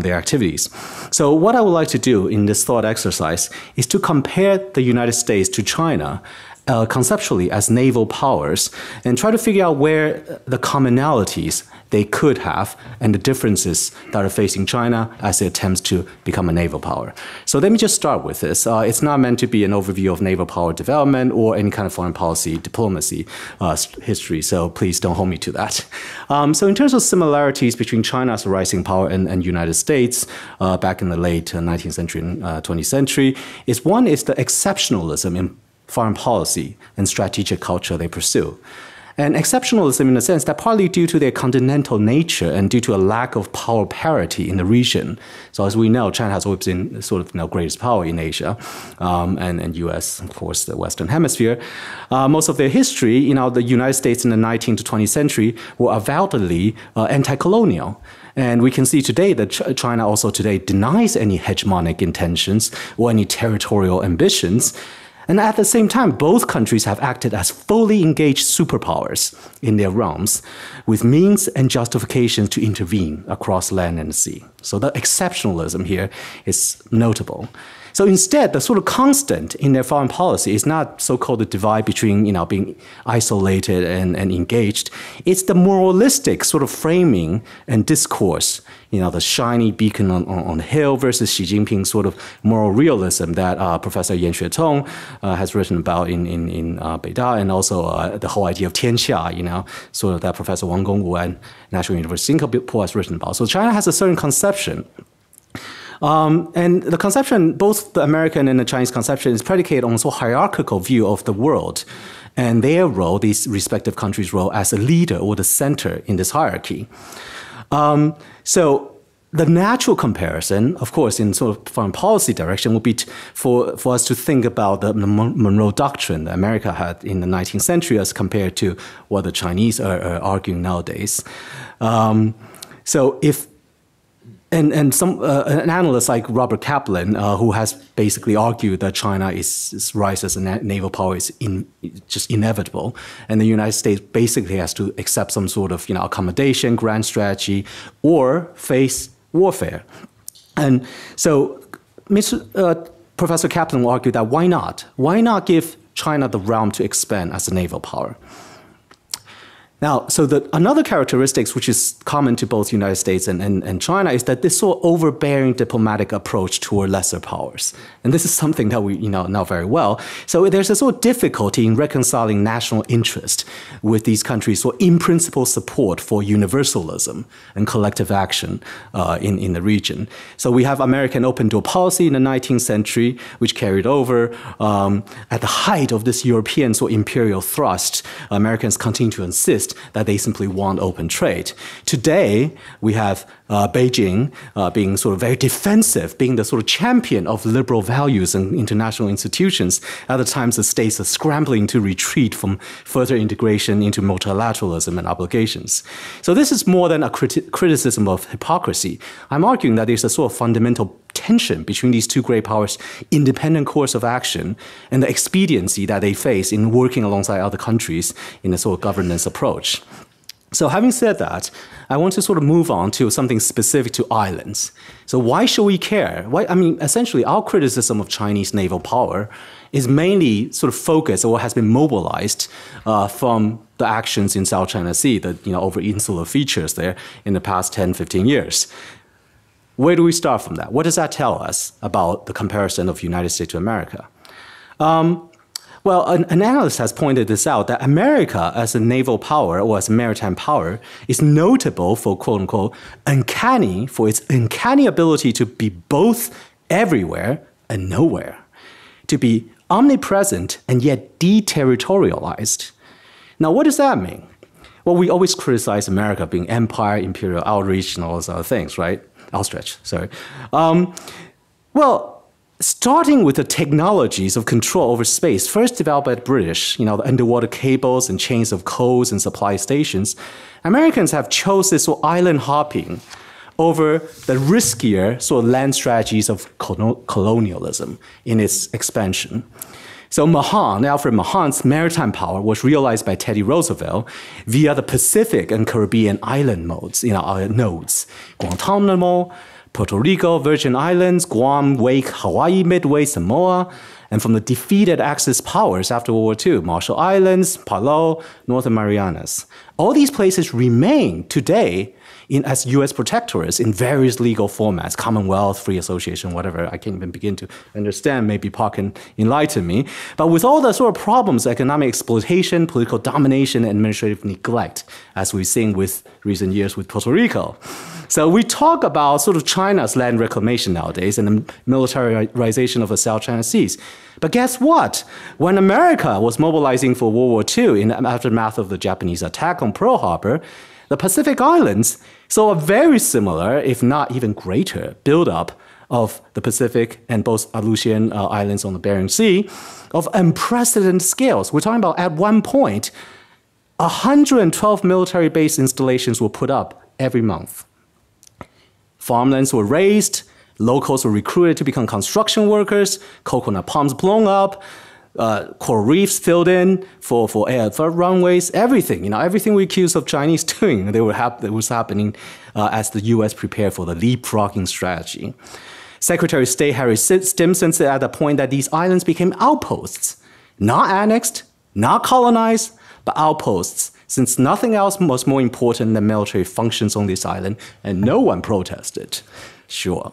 S4: their activities. So what I would like to do in this thought exercise is to compare the United States to China conceptually as naval powers and try to figure out where the commonalities they could have and the differences that are facing China as it attempts to become a naval power. So let me just start with this. It's not meant to be an overview of naval power development or any kind of foreign policy diplomacy history, so please don't hold me to that. So in terms of similarities between China as a rising power and United States back in the late 19th century and 20th century, one is the exceptionalism in foreign policy and strategic culture they pursue. And exceptionalism in a sense that partly due to their continental nature and due to a lack of power parity in the region. So as we know, China has always been sort of greatest power in Asia, and US, of course, the Western Hemisphere. Most of their history, the United States in the 19th to 20th century were avowedly anti-colonial. And we can see today that China also today denies any hegemonic intentions or any territorial ambitions. And at the same time, both countries have acted as fully engaged superpowers in their realms with means and justifications to intervene across land and sea. So the exceptionalism here is notable. So instead, the sort of constant in their foreign policy is not so-called the divide between, being isolated and engaged. It's the moralistic sort of framing and discourse, the shiny beacon on the hill versus Xi Jinping's sort of moral realism that Professor Yan Xuetong has written about in Beida, and also the whole idea of tianxia, sort of that Professor Wang Gongwu and National University of Singapore has written about. So China has a certain conception. And the conception, both the American and the Chinese conception, is predicated on a sort of hierarchical view of the world and their role, these respective countries' role as a leader or the center in this hierarchy. So the natural comparison, of course, in sort of foreign policy direction, would be for us to think about the Monroe Doctrine that America had in the 19th century as compared to what the Chinese are arguing nowadays. So if And some an analyst like Robert Kaplan, who has basically argued that China's rise as a naval power is just inevitable, and the United States basically has to accept some sort of accommodation, grand strategy, or face warfare. And so, Professor Kaplan will argue that why not? Why not give China the realm to expand as a naval power? Now, so another characteristic which is common to both the United States and China is that this sort of overbearing diplomatic approach toward lesser powers. And this is something that we know very well. So there's a sort of difficulty in reconciling national interest with these countries' sort of in principle support for universalism and collective action in the region. So we have American open door policy in the 19th century, which carried over at the height of this European sort of imperial thrust. Americans continue to insist that they simply want open trade. Today, we have Beijing being sort of very defensive, being the sort of champion of liberal values and international institutions. At the times, the states are scrambling to retreat from further integration into multilateralism and obligations. So this is more than a criticism of hypocrisy. I'm arguing that there's a sort of fundamental tension between these two great powers' independent course of action and the expediency that they face in working alongside other countries in a sort of governance approach. So having said that, I want to sort of move on to something specific to islands. So why should we care? Essentially, our criticism of Chinese naval power is mainly sort of focused or has been mobilized from the actions in South China Sea, the over insular features there in the past 10, 15 years. Where do we start from that? What does that tell us about the comparison of United States to America? Well, an analyst has pointed this out, that America as a naval power or as a maritime power is notable for, quote unquote, for its uncanny ability to be both everywhere and nowhere, to be omnipresent and yet deterritorialized. Now, what does that mean? Well, we always criticize America being empire, imperial outreach, and all those other things, right? Outstretch, sorry. Well, starting with the technologies of control over space, first developed by the British, the underwater cables and chains of codes and supply stations, Americans have chosen this sort of island hopping over the riskier sort of land strategies of colonialism in its expansion. So Alfred Mahan's maritime power was realized by Teddy Roosevelt via the Pacific and Caribbean island nodes, Guantanamo, Puerto Rico, Virgin Islands, Guam, Wake, Hawaii, Midway, Samoa, and from the defeated Axis powers after World War II, Marshall Islands, Palau, Northern Marianas. All these places remain today as U.S. protectorates in various legal formats, Commonwealth, Free Association, whatever. I can't even begin to understand. Maybe Park can enlighten me. But with all the sort of problems, economic exploitation, political domination, and administrative neglect, as we've seen with recent years with Puerto Rico. So we talk about sort of China's land reclamation nowadays and the militarization of the South China Seas. But guess what? When America was mobilizing for World War II in the aftermath of the Japanese attack on Pearl Harbor, the Pacific Islands saw a very similar, if not even greater, buildup of the Pacific and both Aleutian Islands on the Bering Sea of unprecedented scales. We're talking about, at one point, 112 military base installations were put up every month. Farmlands were raised, locals were recruited to become construction workers, coconut palms blown up, coral reefs filled in for runways, everything. Everything we accuse of Chinese doing, it was happening as the U.S. prepared for the leapfrogging strategy. Secretary of State Harry Stimson said at the point that these islands became outposts, not annexed, not colonized, but outposts, since nothing else was more important than military functions on this island, and no one protested. Sure.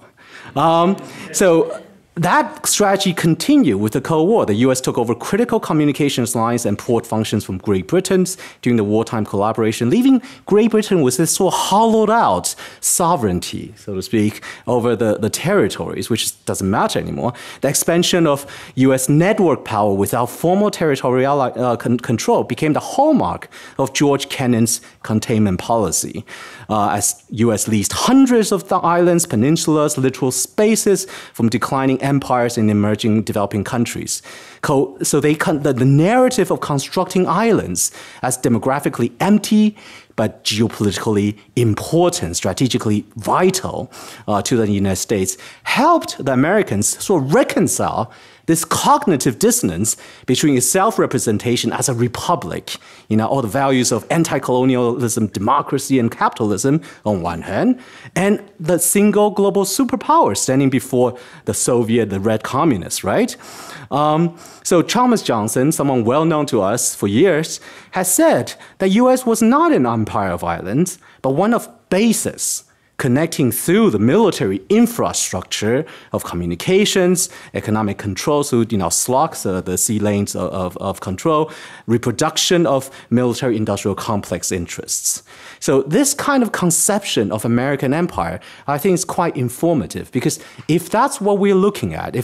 S4: So that strategy continued with the Cold War. The US took over critical communications lines and port functions from Great Britain during the wartime collaboration, leaving Great Britain with this sort of hollowed out sovereignty, so to speak, over the territories, which doesn't matter anymore. The expansion of US network power without formal territorial control became the hallmark of George Kennan's containment policy. As US leased hundreds of the islands, peninsulas, littoral spaces from declining empires in emerging developing countries. So the narrative of constructing islands as demographically empty but geopolitically important, strategically vital to the United States, helped the Americans sort of reconcile this cognitive dissonance between its self-representation as a republic, all the values of anti-colonialism, democracy, and capitalism on one hand, and the single global superpower standing before the Soviet, the Red Communists, right? So Thomas Johnson, someone well known to us for years, has said that US was not an empire of islands, but one of bases, connecting through the military infrastructure of communications, economic control, so SLOCs, the sea lanes of control, reproduction of military-industrial complex interests. So this kind of conception of American empire, I think, is quite informative, because if that's what we're looking at,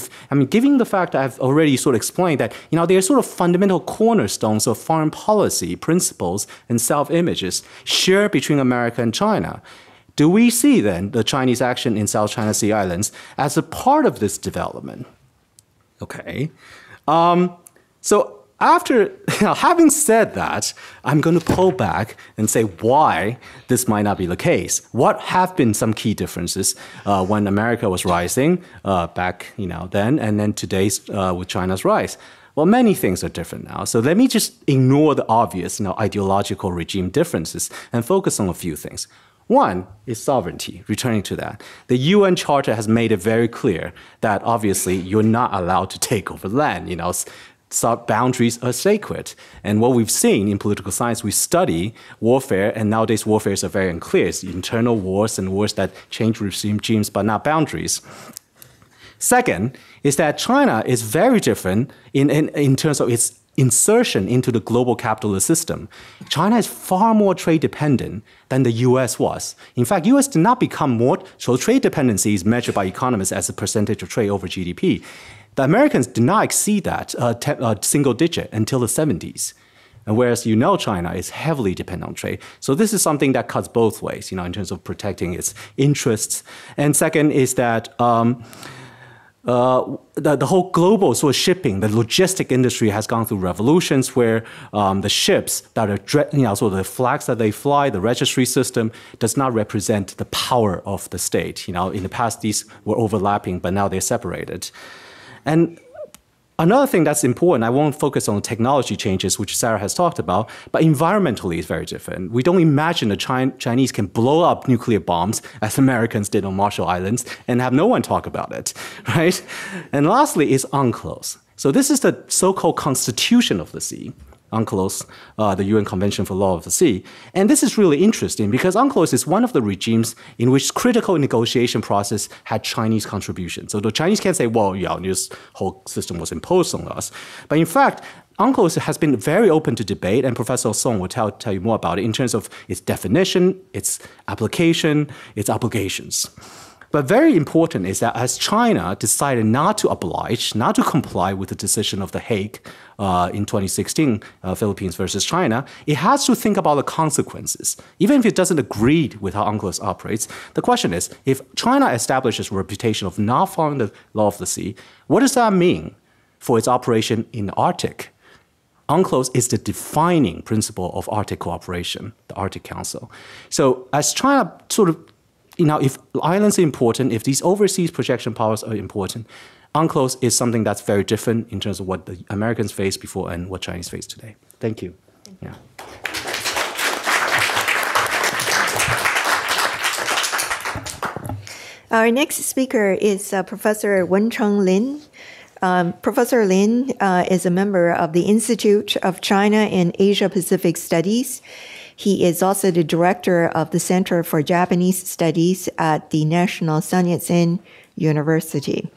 S4: given the fact that I've already sort of explained that there are sort of fundamental cornerstones of foreign policy principles and self-images shared between America and China, do we see then the Chinese action in South China Sea Islands as a part of this development? Okay. So after having said that, I'm going to pull back and say why this might not be the case. What have been some key differences when America was rising back then, and then today's with China's rise? Well, many things are different now. So let me just ignore the obvious ideological regime differences and focus on a few things. One is sovereignty, returning to that. The UN Charter has made it very clear that obviously you're not allowed to take over land. Boundaries are sacred. And what we've seen in political science, we study warfare, and nowadays warfares are very unclear. It's internal wars and wars that change regimes but not boundaries. Second is that China is very different in terms of its insertion into the global capitalist system. China is far more trade dependent than the US was. In fact, US did not become more, so trade dependency is measured by economists as a percentage of trade over GDP. The Americans did not exceed that single digit until the 70s. And whereas China is heavily dependent on trade. So this is something that cuts both ways, in terms of protecting its interests. And second is that the whole global sort of shipping, the logistic industry has gone through revolutions where the ships that are, so the flags that they fly, the registry system does not represent the power of the state. In the past, these were overlapping, but now they're separated. And another thing that's important, I won't focus on technology changes, which Sarah has talked about, but environmentally it's very different. We don't imagine the Chinese can blow up nuclear bombs as Americans did on Marshall Islands and have no one talk about it, right? And lastly is UNCLOS. So this is the so-called Constitution of the Sea. UNCLOS, the UN Convention for Law of the Sea. And this is really interesting because UNCLOS is one of the regimes in which critical negotiation process had Chinese contribution. So the Chinese can't say, well, this whole system was imposed on us. But in fact, UNCLOS has been very open to debate, and Professor Song will tell you more about it in terms of its definition, its application, its obligations. But very important is that as China decided not to oblige, not to comply with the decision of The Hague in 2016, Philippines versus China, it has to think about the consequences. Even if it doesn't agree with how UNCLOS operates, the question is, if China establishes a reputation of not following the law of the sea, what does that mean for its operation in the Arctic? UNCLOS is the defining principle of Arctic cooperation, the Arctic Council. So as China sort of if islands are important, if these overseas projection powers are important, UNCLOS is something that's very different in terms of what the Americans faced before and what Chinese face today. Thank you. Yeah.
S1: Our next speaker is Professor Wencheng Lin. Professor Lin is a member of the Institute of China and Asia-Pacific Studies. He is also the director of the Center for Japanese Studies at the National Sun Yat-sen University.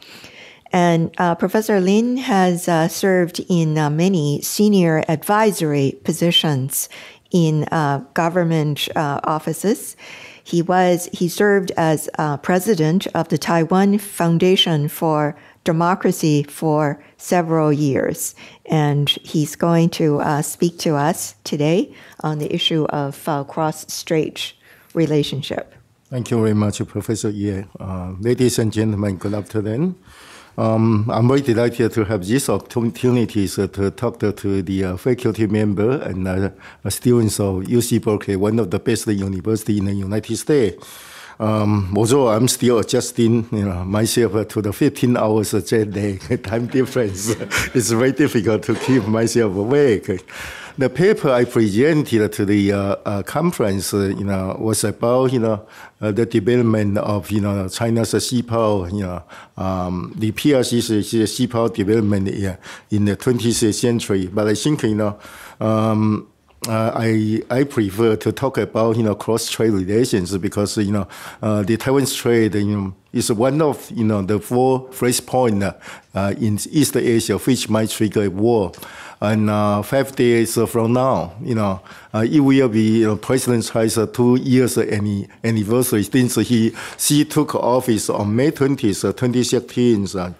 S1: And Professor Lin has served in many senior advisory positions in government offices. He served as president of the Taiwan Foundation for Democracy for several years. And he's going to speak to us today on the issue of cross-strait relationship.
S5: Thank you very much, Professor Ye. Ladies and gentlemen, good afternoon. I'm very delighted to have this opportunity to talk to the faculty member and students of UC Berkeley, one of the best universities in the United States. Although I'm still adjusting myself to the 15 hours a day time difference, it's very difficult to keep myself awake. The paper I presented to the conference, was about the development of China's sea power, the PRC's sea power development in the 20th century. But I think I prefer to talk about cross-trade relations because the Taiwan Strait is one of the 4 flashpoints in East Asia which might trigger a war. And 5 days from now, it will be President Tsai's 2 years anniversary since she took office on May 20th, 2016.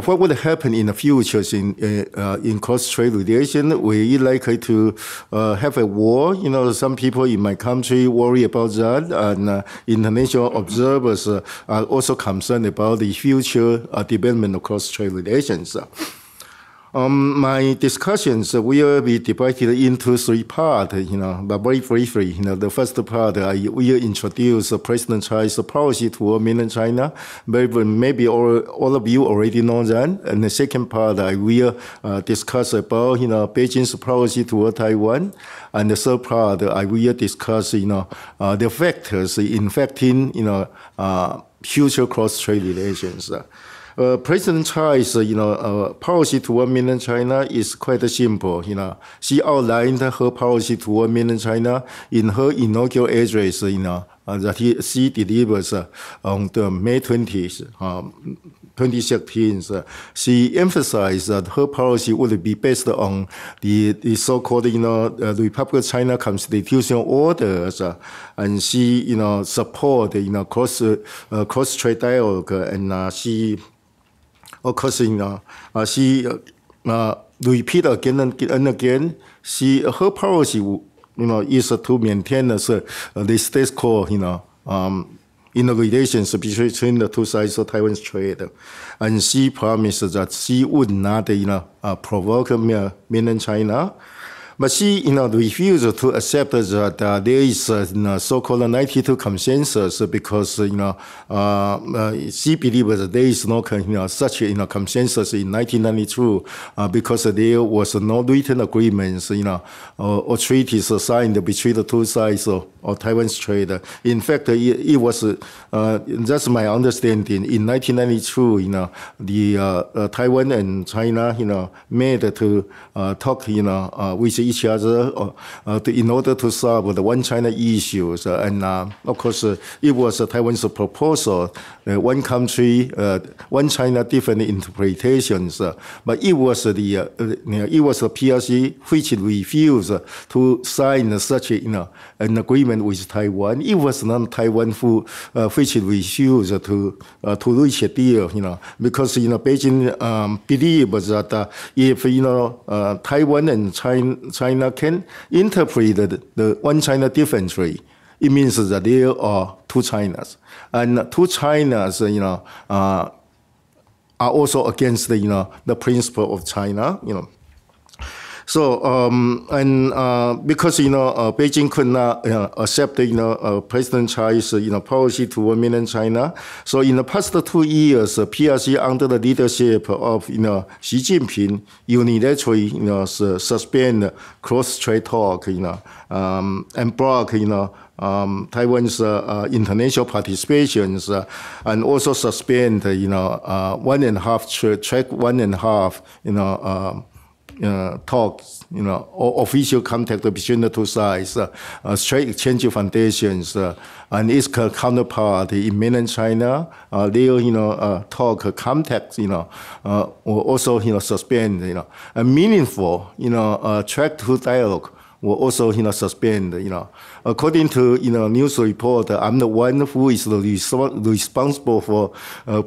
S5: What would happen in the future in cross-trade relation? We likely to have a war. Some people in my country worry about that, and international observers are also concerned about the future development of cross-trade relations. My discussions will be divided into 3 parts, but very briefly. The first part, I will introduce President Tsai's policy toward mainland China. Maybe all of you already know that. And the second part, I will discuss about Beijing's policy toward Taiwan. And the third part, I will discuss the factors affecting future cross-trade relations. President Tsai's policy toward mainland China is quite simple. She outlined her policy toward mainland China in her inaugural address. That she delivers on the May 20th, 2016. She emphasized that her policy would be based on the so-called Republic of China constitutional orders, and she support cross-trade dialogue, and she. Of course, she repeat again and again. Her policy, is to maintain the status quo, in the relations between the 2 sides of Taiwan Strait, and she promised that she would not, provoke mainland China. But she, refused to accept that there is a so-called 92 consensus because, she believes that there is no such consensus in 1992 because there was no written agreements, or treaties signed between the 2 sides of Taiwan Strait. In fact, it was, that's my understanding, in 1992, the Taiwan and China, made to talk, with each other in order to solve the one China issues. And of course, it was Taiwan's proposal, one country, one China, different interpretations. But it was the PRC which refused to sign such an agreement with Taiwan. It was not Taiwan which refused to reach a deal, because Beijing believes that if Taiwan and China can interpret the one China differently, it means that there are 2 Chinas, and 2 Chinas, are also against the principle of China, So because Beijing could not accept President Chai's policy toward mainland China. So in the past 2 years, PRC under the leadership of Xi Jinping unilaterally suspend cross-strait talk and block Taiwan's international participations and also suspend track 1.5 talks, or official contact between the two sides, straight exchange of foundations, and its counterpart in mainland China, their talk contacts, were also, suspend, a meaningful, track to dialogue were also, suspend, According to, news report, I'm the one who is responsible for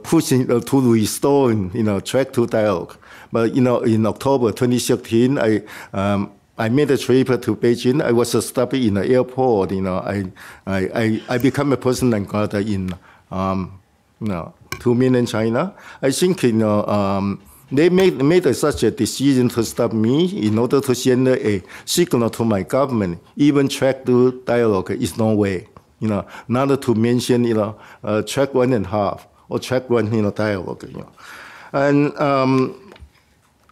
S5: pushing to restore, track to dialogue. But in October 2016, I made a trip to Beijing. I was stopped in the airport. I become a person and got in to mainland China. I think they made such a decision to stop me in order to send a signal to my government. Even track to dialogue is no way. Not to mention track 1.5 or track 1 dialogue.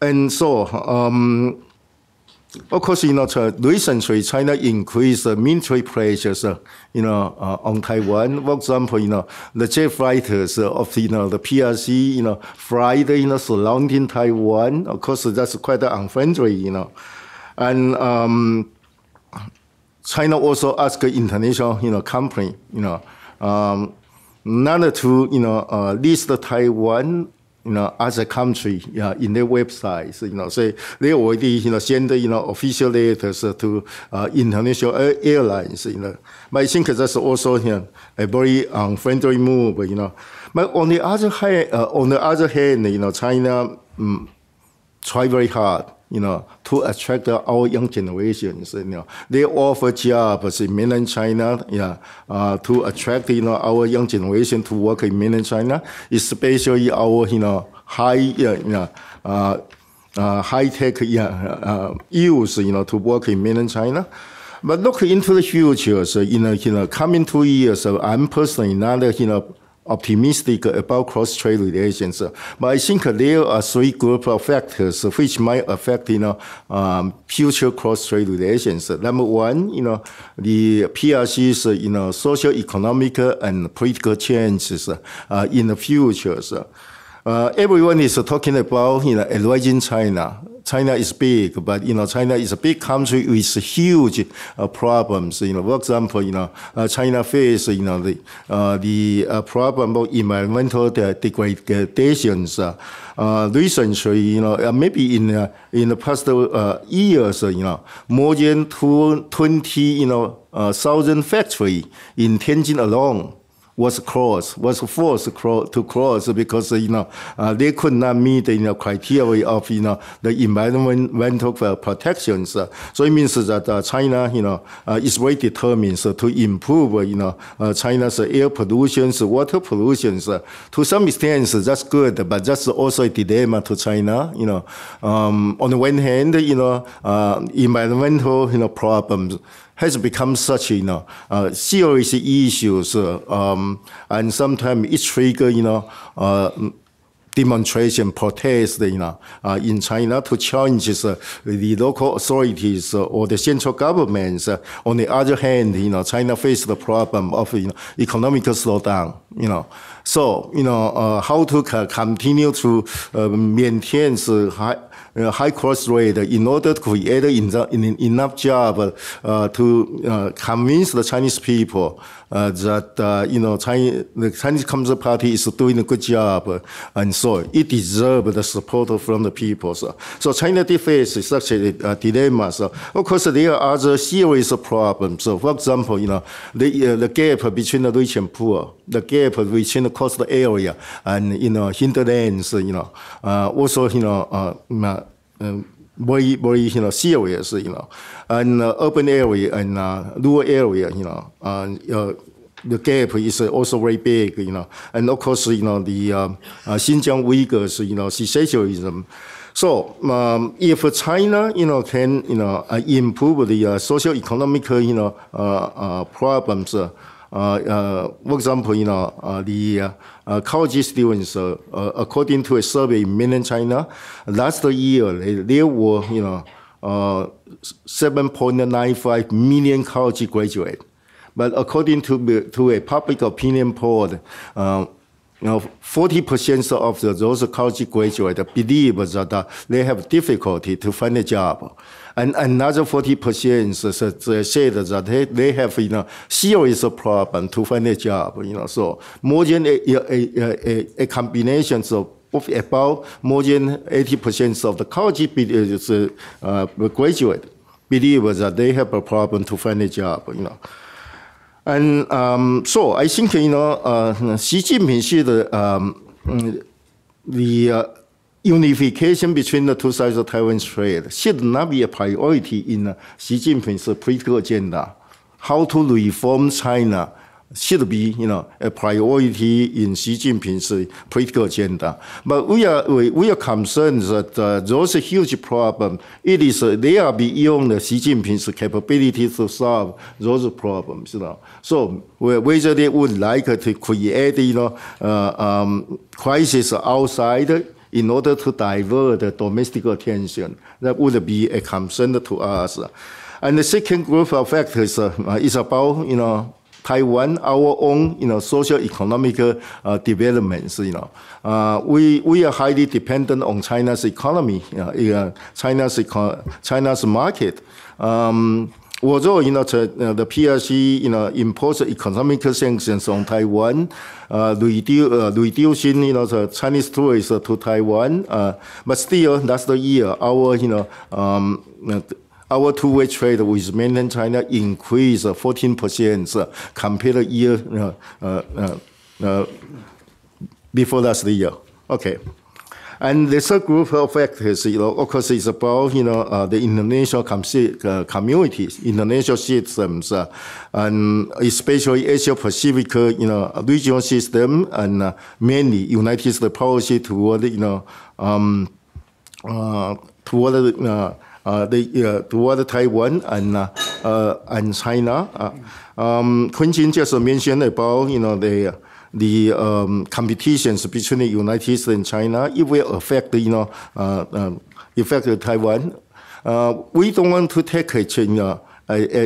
S5: And so, of course, recently China increased military pressures, on Taiwan. For example, the jet fighters of the PRC, fly surrounding Taiwan. Of course, that's quite unfriendly, And China also asked international company, not to, list Taiwan as a country, in their websites, say they already, send, official letters to international airlines, But I think that's also a very unfriendly move, But on the other hand, China try very hard, to attract our young generations. They offer jobs in mainland China, to attract our young generation to work in mainland China, especially our high tech youth, to work in mainland China. But look into the future. So coming 2 years, I'm personally not optimistic about cross-trade relations, but I think there are 3 groups of factors which might affect future cross-trade relations. Number one, the PRC's social, economic, and political changes in the future. Everyone is talking about advancing China. China is big, but China is a big country with huge problems. For example, China faces the problem of environmental degradations. Recently, maybe in the past years, more than 20,000 factories in Tianjin alone was forced to close because they could not meet the criteria of the environmental protections. So it means that China is very determined to improve China's air pollution, water pollution. To some extent, that's good, but that's also a dilemma to China. On the one hand, environmental problems has become such serious issues, and sometimes it triggers demonstration, protest in China to challenge the local authorities or the central governments. On the other hand, China faces the problem of economic slowdown. So how to continue to maintain high cross rate in order to create enough job to convince the Chinese people that the Chinese Communist Party is doing a good job, and so it deserves the support from the people. So China faces such a dilemma. So of course, there are other serious problems. So for example, the gap between the rich and poor, the gap between the coastal area and hinterlands, also very very serious, and urban area and rural area, the gap is also very big, and of course the Xinjiang Uyghurs, secessionism. So if China, can, improve the socio-economic, problems, for example, the college students, according to a survey in mainland China, last year there were, 7.95 million college graduates. But according to a public opinion poll, 40% of those college graduates believe that they have difficulty to find a job. And another 40% said that they have serious problem to find a job. So more than a combination of about more than 80% of the college graduate believe that they have a problem to find a job. And so I think, Xi Jinping said the unification between the two sides of Taiwan Strait should not be a priority in Xi Jinping's political agenda. How to reform China should be, a priority in Xi Jinping's political agenda. But we are concerned that those huge problems, they are beyond Xi Jinping's capability to solve those problems. So whether they would like to create, crisis outside in order to divert the domestic attention, that would be a concern to us. And the second group of factors is about, Taiwan, our own, socio-economic developments. We are highly dependent on China's economy, China's market. Although the PRC imposed economic sanctions on Taiwan, reducing the Chinese tourists to Taiwan, but still last year our two-way trade with mainland China increased 14% compared to year before last year. Okay. And the third group of factors, of course, is about, the international communities, international systems, and especially Asia-Pacific, regional system, and mainly United States policy toward, toward Taiwan and China. Quentin just mentioned about, the competitions between the United States and China. It will affect, Taiwan. We don't want to take a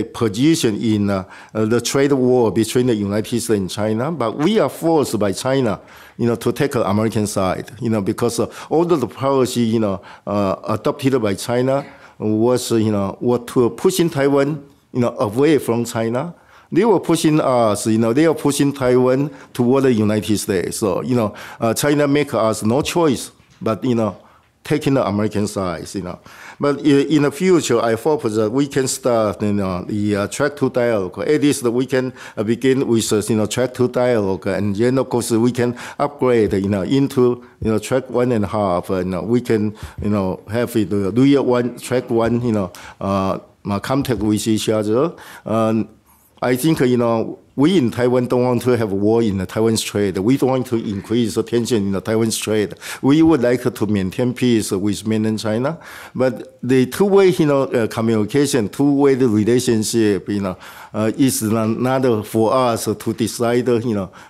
S5: position in the trade war between the United States and China, but we are forced by China, to take the American side, because all of the policy, adopted by China was, to pushing Taiwan, away from China. They were pushing us, they are pushing Taiwan toward the United States. So, China make us no choice, but, taking the American side, But in the future, I hope that we can start, the track 2 dialogue. At least we can begin with, track 2 dialogue, and then of course we can upgrade, into, track 1.5, and we can, have it real track 1, contact with each other. I think, we in Taiwan don't want to have a war in the Taiwan Strait. We don't want to increase the tension in the Taiwan Strait. We would like to maintain peace with mainland China. But the two-way, communication, two-way relationship, is not for us to decide,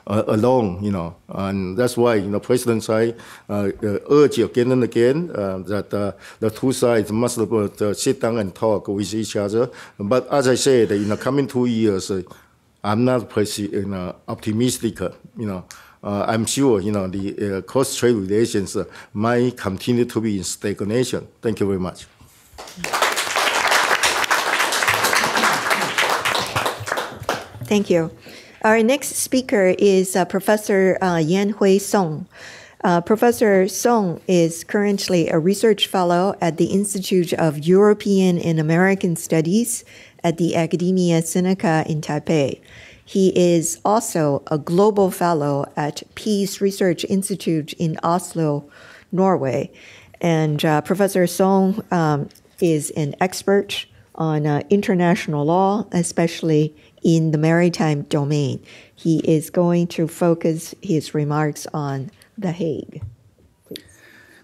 S5: alone, And that's why, President Tsai urged again and again that the two sides must sit down and talk with each other. But as I said, in the coming 2 years, I'm not optimistic. I'm sure the cross-trade relations might continue to be in stagnation. Thank you very much.
S1: Thank you. Our next speaker is Professor Yan-Hui Song. Professor Song is currently a research fellow at the Institute of European and American Studies at the Academia Sinica in Taipei. He is also a global fellow at Peace Research Institute in Oslo, Norway. And Professor Song is an expert on international law, especially in the maritime domain. He is going to focus his remarks on The Hague. Please.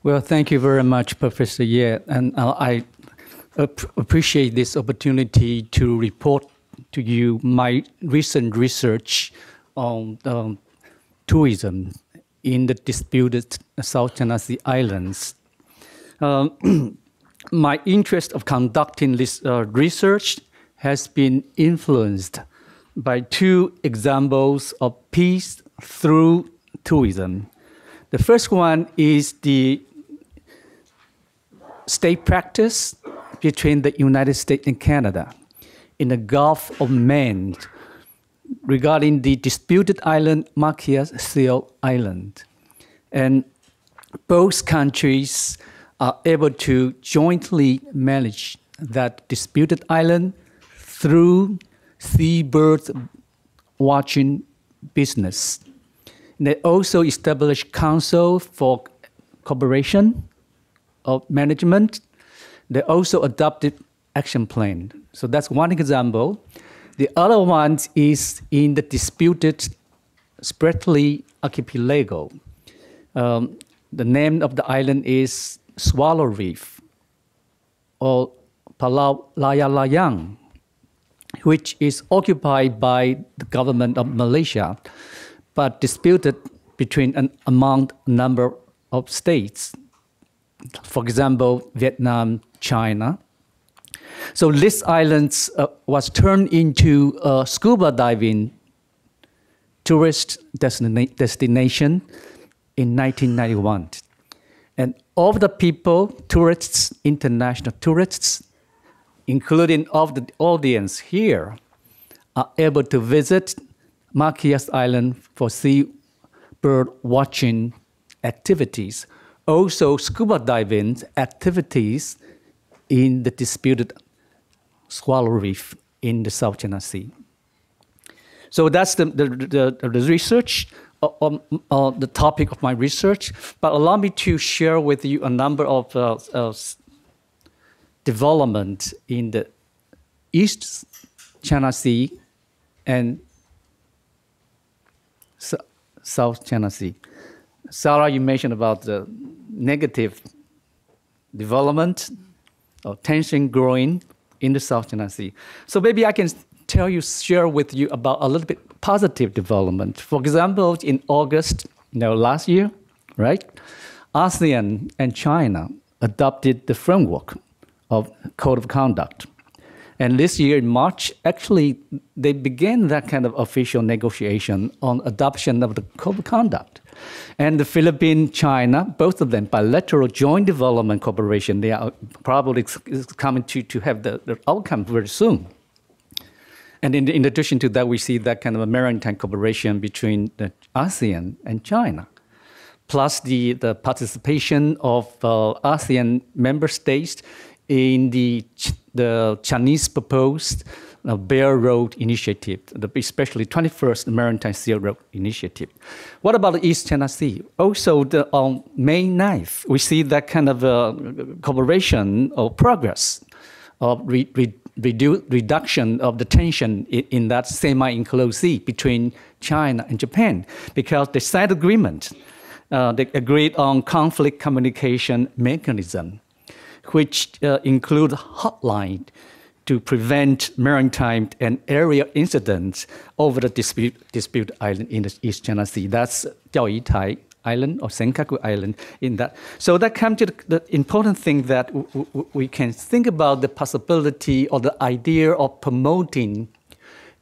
S6: Well, thank you very much, Professor Ye. And I appreciate this opportunity to report to you my recent research on tourism in the disputed South China Sea islands. My interest of conducting this research has been influenced by two examples of peace through tourism. The first one is the state practice between the United States and Canada in the Gulf of Maine regarding the disputed island, Marquesas Seal Island. And both countries are able to jointly manage that disputed island through seabird watching business. They also established council for cooperation of management. They also adopted action plan. So that's one example. The other one is in the disputed Spratly archipelago. The name of the island is Swallow Reef or Palau Layang, which is occupied by the government of Malaysia, but disputed among a number of states. For example, Vietnam, China. So this island was turned into a scuba diving tourist destination in 1991. And all the people, tourists, international tourists, including all the audience here, are able to visit Marquesas Island for seabird watching activities. Also, scuba diving activities in the disputed Swallow Reef in the South China Sea. So that's the research, the topic of my research. But allow me to share with you a number of development in the East China Sea and South China Sea. Sarah, you mentioned about the negative development or tension growing in the South China Sea. So maybe I can share with you about a little bit positive development. For example, in August, last year, right? ASEAN and China adopted the framework of Code of Conduct. And this year in March, actually, they began that kind of official negotiation on adoption of the Code of Conduct. And the Philippines, China, both of them, bilateral joint development cooperation, they are probably coming to have the outcome very soon. And in addition to that, we see that kind of a maritime cooperation between the ASEAN and China, plus the participation of ASEAN member states in the Chinese proposed Bear Road Initiative, especially 21st Maritime Sea Road Initiative. What about the East China Sea? Also, on May 9th, we see that kind of cooperation or progress of reduction of the tension in that semi-enclosed sea between China and Japan, because they signed agreement. They agreed on conflict communication mechanism, which include hotline to prevent maritime and area incidents over the dispute island in the East China Sea. That's Diaoyitai Island or Senkaku Island in that. So that comes to the important thing that we can think about the possibility or the idea of promoting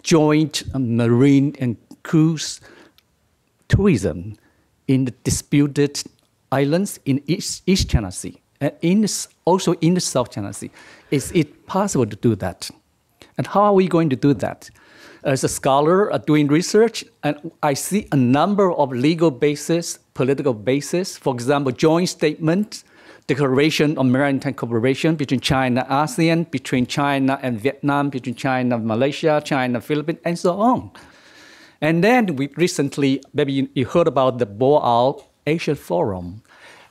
S6: joint marine and cruise tourism in the disputed islands in East China Sea. And also in the South China Sea. Is it possible to do that? And how are we going to do that? As a scholar doing research, and I see a number of legal bases, political bases. For example, joint statement, declaration of maritime cooperation between China and ASEAN, between China and Vietnam, between China and Malaysia, China and Philippines, and so on. And then we recently, maybe you heard about the Boao Asia Forum.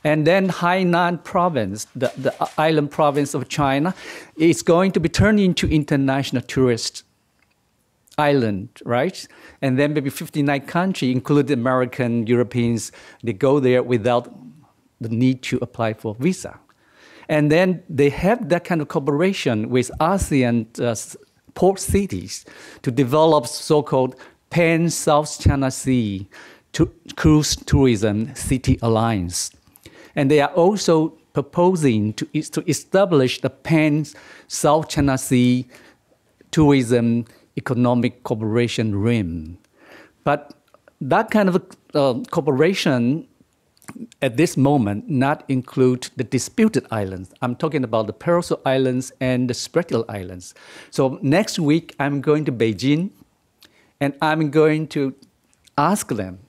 S6: And then Hainan province, the island province of China, is going to be turned into international tourist island, right? And then maybe 59 countries, including American, Europeans, they go there without the need to apply for visa. And then they have that kind of cooperation with ASEAN port cities to develop so-called Pan-South China Sea Cruise Tourism City Alliance. And they are also proposing to establish the Pan-South China Sea Tourism Economic Cooperation Rim. But that kind of cooperation at this moment not include the disputed islands. I'm talking about the Paracel Islands and the Spratly Islands. So next week, I'm going to Beijing, and I'm going to ask them,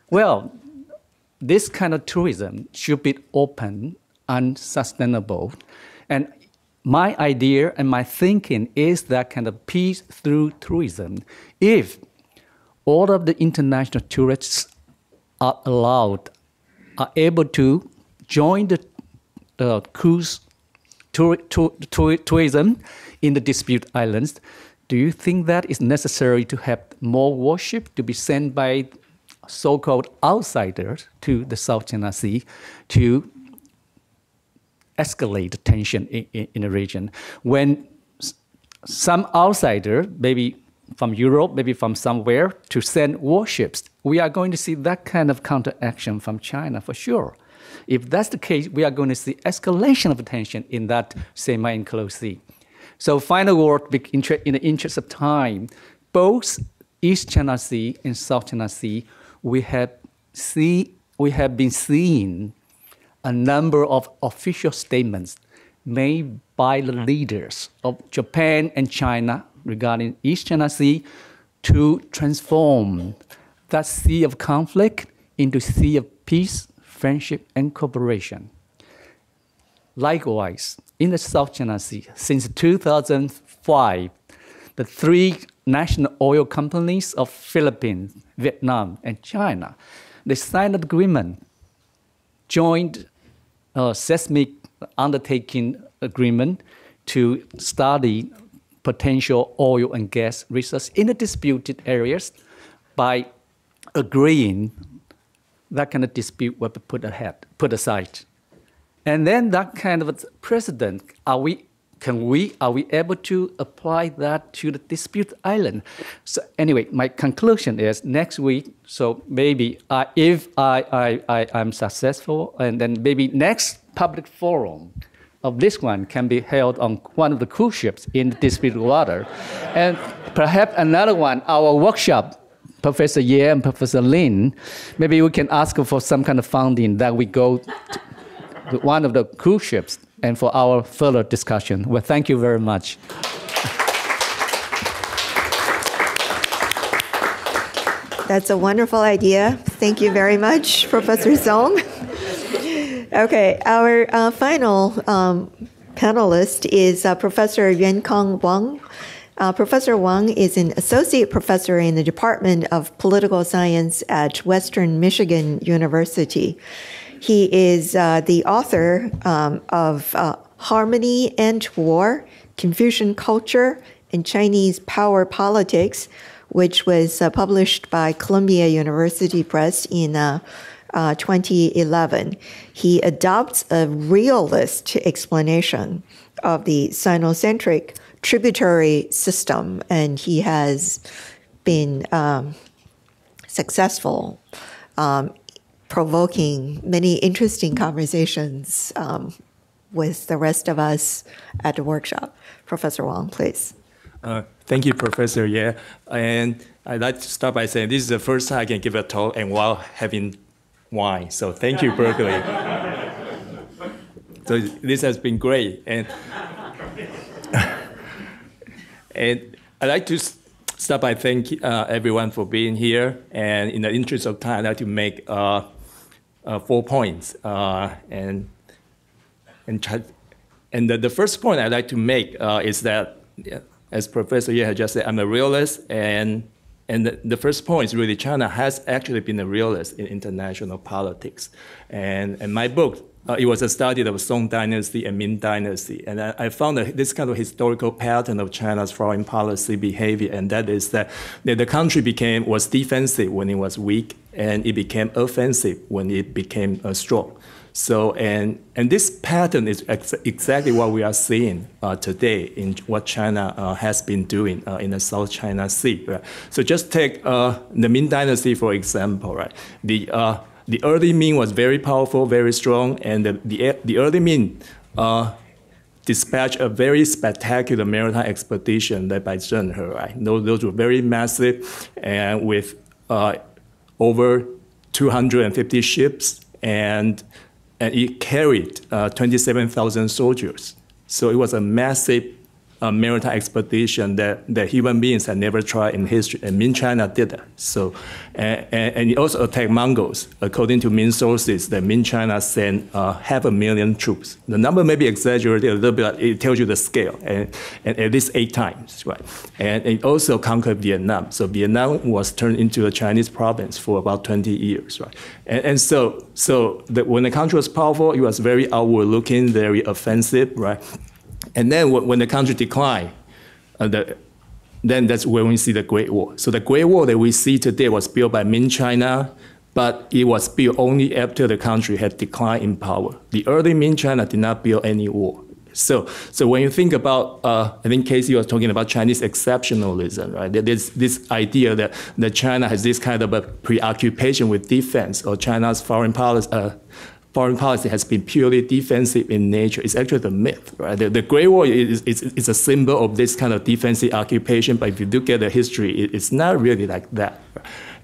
S6: well, this kind of tourism should be open and sustainable. And my idea and my thinking is that kind of peace through tourism. If all of the international tourists are allowed, are able to join the cruise tourism in the dispute islands, do you think that it's necessary to have more warship to be sent by so-called outsiders to the South China Sea to escalate the tension in the region? When some outsider, maybe from Europe, maybe from somewhere, to send warships, we are going to see that kind of counteraction from China for sure. If that's the case, we are going to see escalation of tension in that semi-enclosed sea. So final word, in the interest of time, both East China Sea and South China Sea, we have been seeing a number of official statements made by the leaders of Japan and China regarding East China Sea to transform that sea of conflict into sea of peace, friendship, and cooperation. Likewise, in the South China Sea, since 2005, the three national oil companies of Philippines, Vietnam, and China, they signed an agreement, joint seismic undertaking agreement to study potential oil and gas resources in the disputed areas by agreeing that kind of dispute will be put aside. And then that kind of precedent, are we able to apply that to the dispute island? So anyway, my conclusion is next week, so maybe if I'm successful, and then maybe next public forum of this one can be held on one of the cruise ships in the disputed water. And perhaps another one, our workshop, Professor Ye and Professor Lin, maybe we can ask for some kind of funding that we go to one of the cruise ships and for our further discussion. Well, thank you very much.
S1: That's a wonderful idea. Thank you very much, Professor Song. Okay, our final panelist is Professor Yuankang Wang. Professor Wang is an associate professor in the Department of Political Science at Western Michigan University. He is the author of Harmony and War, Confucian Culture, and Chinese Power Politics, which was published by Columbia University Press in 2011. He adopts a realist explanation of the Sinocentric tributary system, and he has been successful, provoking many interesting conversations with the rest of us at the workshop. Professor Wang, please.
S7: Thank you, Professor Ye. And I'd like to start by saying this is the first time I can give a talk and while having wine. So thank you, Berkeley. So this has been great. And I'd like to start by thanking everyone for being here. And in the interest of time, I'd like to make 4 points. And the first point I'd like to make is that, as Professor Ye had just said, I'm a realist. And the first point is really China has actually been a realist in international politics. And my book, it was a study of Song Dynasty and Ming Dynasty. And I found this kind of historical pattern of China's foreign policy behavior, and that is that the country was defensive when it was weak, and it became offensive when it became strong. So, and this pattern is exactly what we are seeing today in what China has been doing in the South China Sea. Right? So just take the Ming Dynasty, for example. Right? The early Ming was very powerful, very strong, and the early Ming dispatched a very spectacular maritime expedition led by Zheng He. Right? Those were very massive, and with over 250 ships, and it carried 27,000 soldiers. So it was a massive maritime expedition that human beings had never tried in history, and Ming China did that. So, and it also attacked Mongols. According to Ming sources, that Ming China sent 500,000 troops. The number may be exaggerated a little bit, but it tells you the scale, and at least 8 times, right? And it also conquered Vietnam. So Vietnam was turned into a Chinese province for about 20 years, right? And so when the country was powerful, it was very outward-looking, very offensive, right? And then when the country declined, then that's when we see the Great War. So the Great War that we see today was built by Ming China, but it was built only after the country had declined in power. The early Ming China did not build any war. So when you think about, I think Casey was talking about Chinese exceptionalism, right? There's this idea that China has this kind of a preoccupation with defense, or China's foreign policy has been purely defensive in nature. It's actually the myth, right? The Great War is a symbol of this kind of defensive occupation, but if you look at the history, it's not really like that.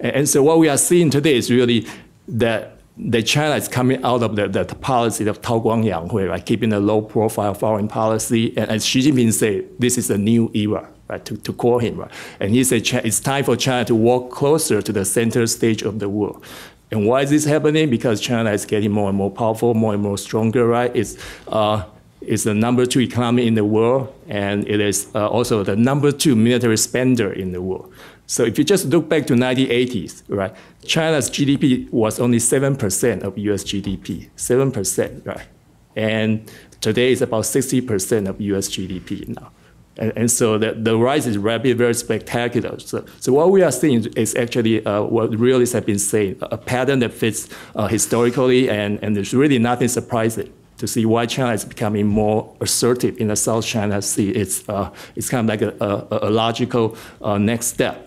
S7: And so what we are seeing today is really that China is coming out of the policy of Tao Guangyang, right? Keeping a low-profile foreign policy. And as Xi Jinping said, this is a new era, right? To quote him, right? And he said it's time for China to walk closer to the center stage of the world. And why is this happening? Because China is getting more and more powerful, more and more stronger, right? It's the number 2 economy in the world, and it is also the number 2 military spender in the world. So if you just look back to 1980s, right? China's GDP was only 7% of US GDP, 7%, right? And today it's about 60% of US GDP now. And so the rise is rapid, very spectacular. So what we are seeing is actually what realists have been saying, a pattern that fits historically, and there's really nothing surprising to see why China is becoming more assertive in the South China Sea. It's kind of like a logical next step.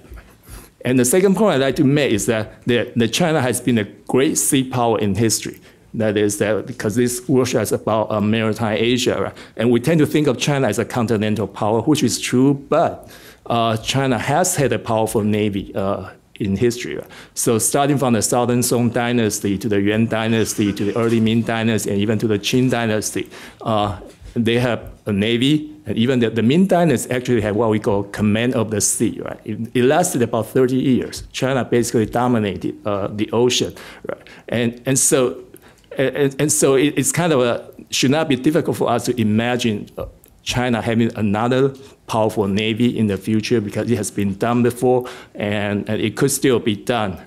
S7: And the second point I'd like to make is that China has been a great sea power in history. That is that because this workshop is about Maritime Asia, right? And we tend to think of China as a continental power, which is true, but China has had a powerful navy in history. Right? So starting from the Southern Song Dynasty to the Yuan Dynasty to the early Ming Dynasty and even to the Qing Dynasty, they have a navy, and even the Ming Dynasty actually had what we call command of the sea. Right? It lasted about 30 years. China basically dominated the ocean, right? And so it's kind of should not be difficult for us to imagine China having another powerful navy in the future, because it has been done before, and it could still be done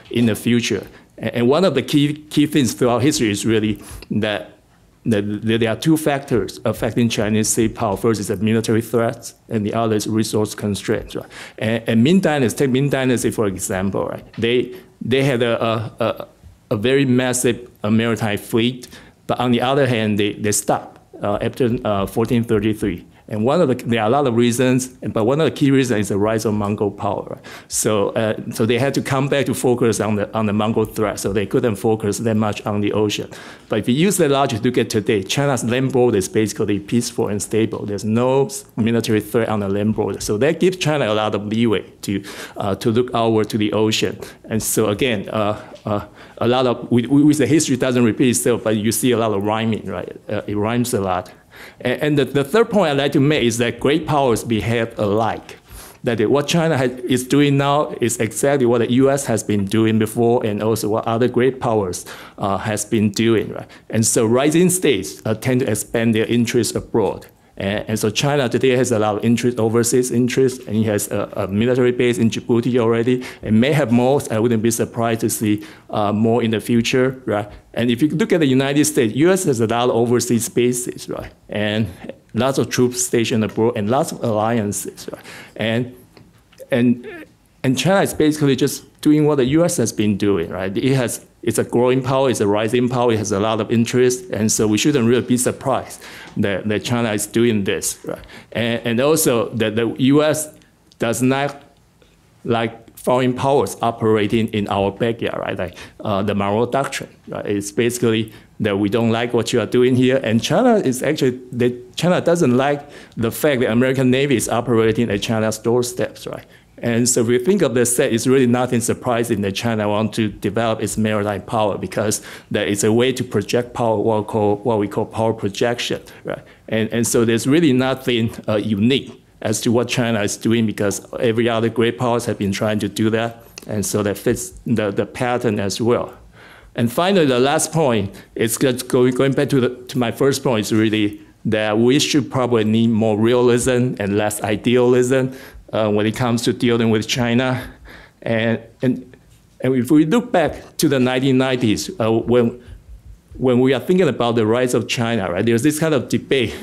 S7: in the future. And one of the key things throughout history is really that there are 2 factors affecting Chinese sea power. First is the military threats, and the other is resource constraints. Right? And Ming Dynasty, take Ming Dynasty for example, right? They had a very massive maritime fleet, but on the other hand, they stopped after 1433. And there are a lot of reasons, but one of the key reasons is the rise of Mongol power. Right? So they had to come back to focus on the Mongol threat, so they couldn't focus that much on the ocean. But if you use that logic to look at today, China's land border is basically peaceful and stable. There's no military threat on the land border. So that gives China a lot of leeway to look outward to the ocean. And so again, a lot of, we say history doesn't repeat itself, but you see a lot of rhyming, right? It rhymes a lot. And the third point I'd like to make is that great powers behave alike. That what China is doing now is exactly what the US has been doing before, and also what other great powers has been doing. Right? And so rising states tend to expand their interests abroad. And so China today has a lot of interest, overseas interest, and it has a military base in Djibouti already, and may have more. I wouldn't be surprised to see more in the future, right? And if you look at the United States, US has a lot of overseas bases, right? And lots of troops stationed abroad and lots of alliances, right? And China is basically just doing what the US has been doing, right? It has it's a growing power, it's a rising power, it has a lot of interest, and so we shouldn't really be surprised that China is doing this, right? And also that the U.S. does not like foreign powers operating in our backyard, right? Like the Monroe Doctrine, right? It's basically that we don't like what you are doing here, and China is actually, China doesn't like the fact that American Navy is operating at China's doorsteps, right? And so if we think of this, it's really nothing surprising that China wants to develop its maritime power, because that is a way to project power, what we call power projection, right? And so there's really nothing unique as to what China is doing, because every other great powers have been trying to do that, and so that fits the pattern as well. And finally, the last point is going back to my first point, is really that we should probably need more realism and less idealism when it comes to dealing with China. And if we look back to the 1990s, when we are thinking about the rise of China, right, there's this kind of debate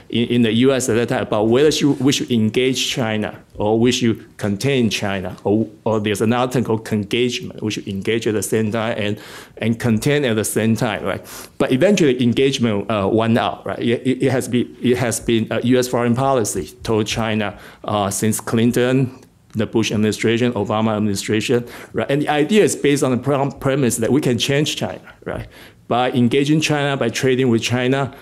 S7: in the US at that time about whether we should engage China or we should contain China, or there's another term called engagement. We should engage at the same time and contain at the same time, right? But eventually engagement won out, right? It has been US foreign policy toward China since Clinton, the Bush administration, Obama administration, right? And the idea is based on the premise that we can change China, right? By engaging China, by trading with China,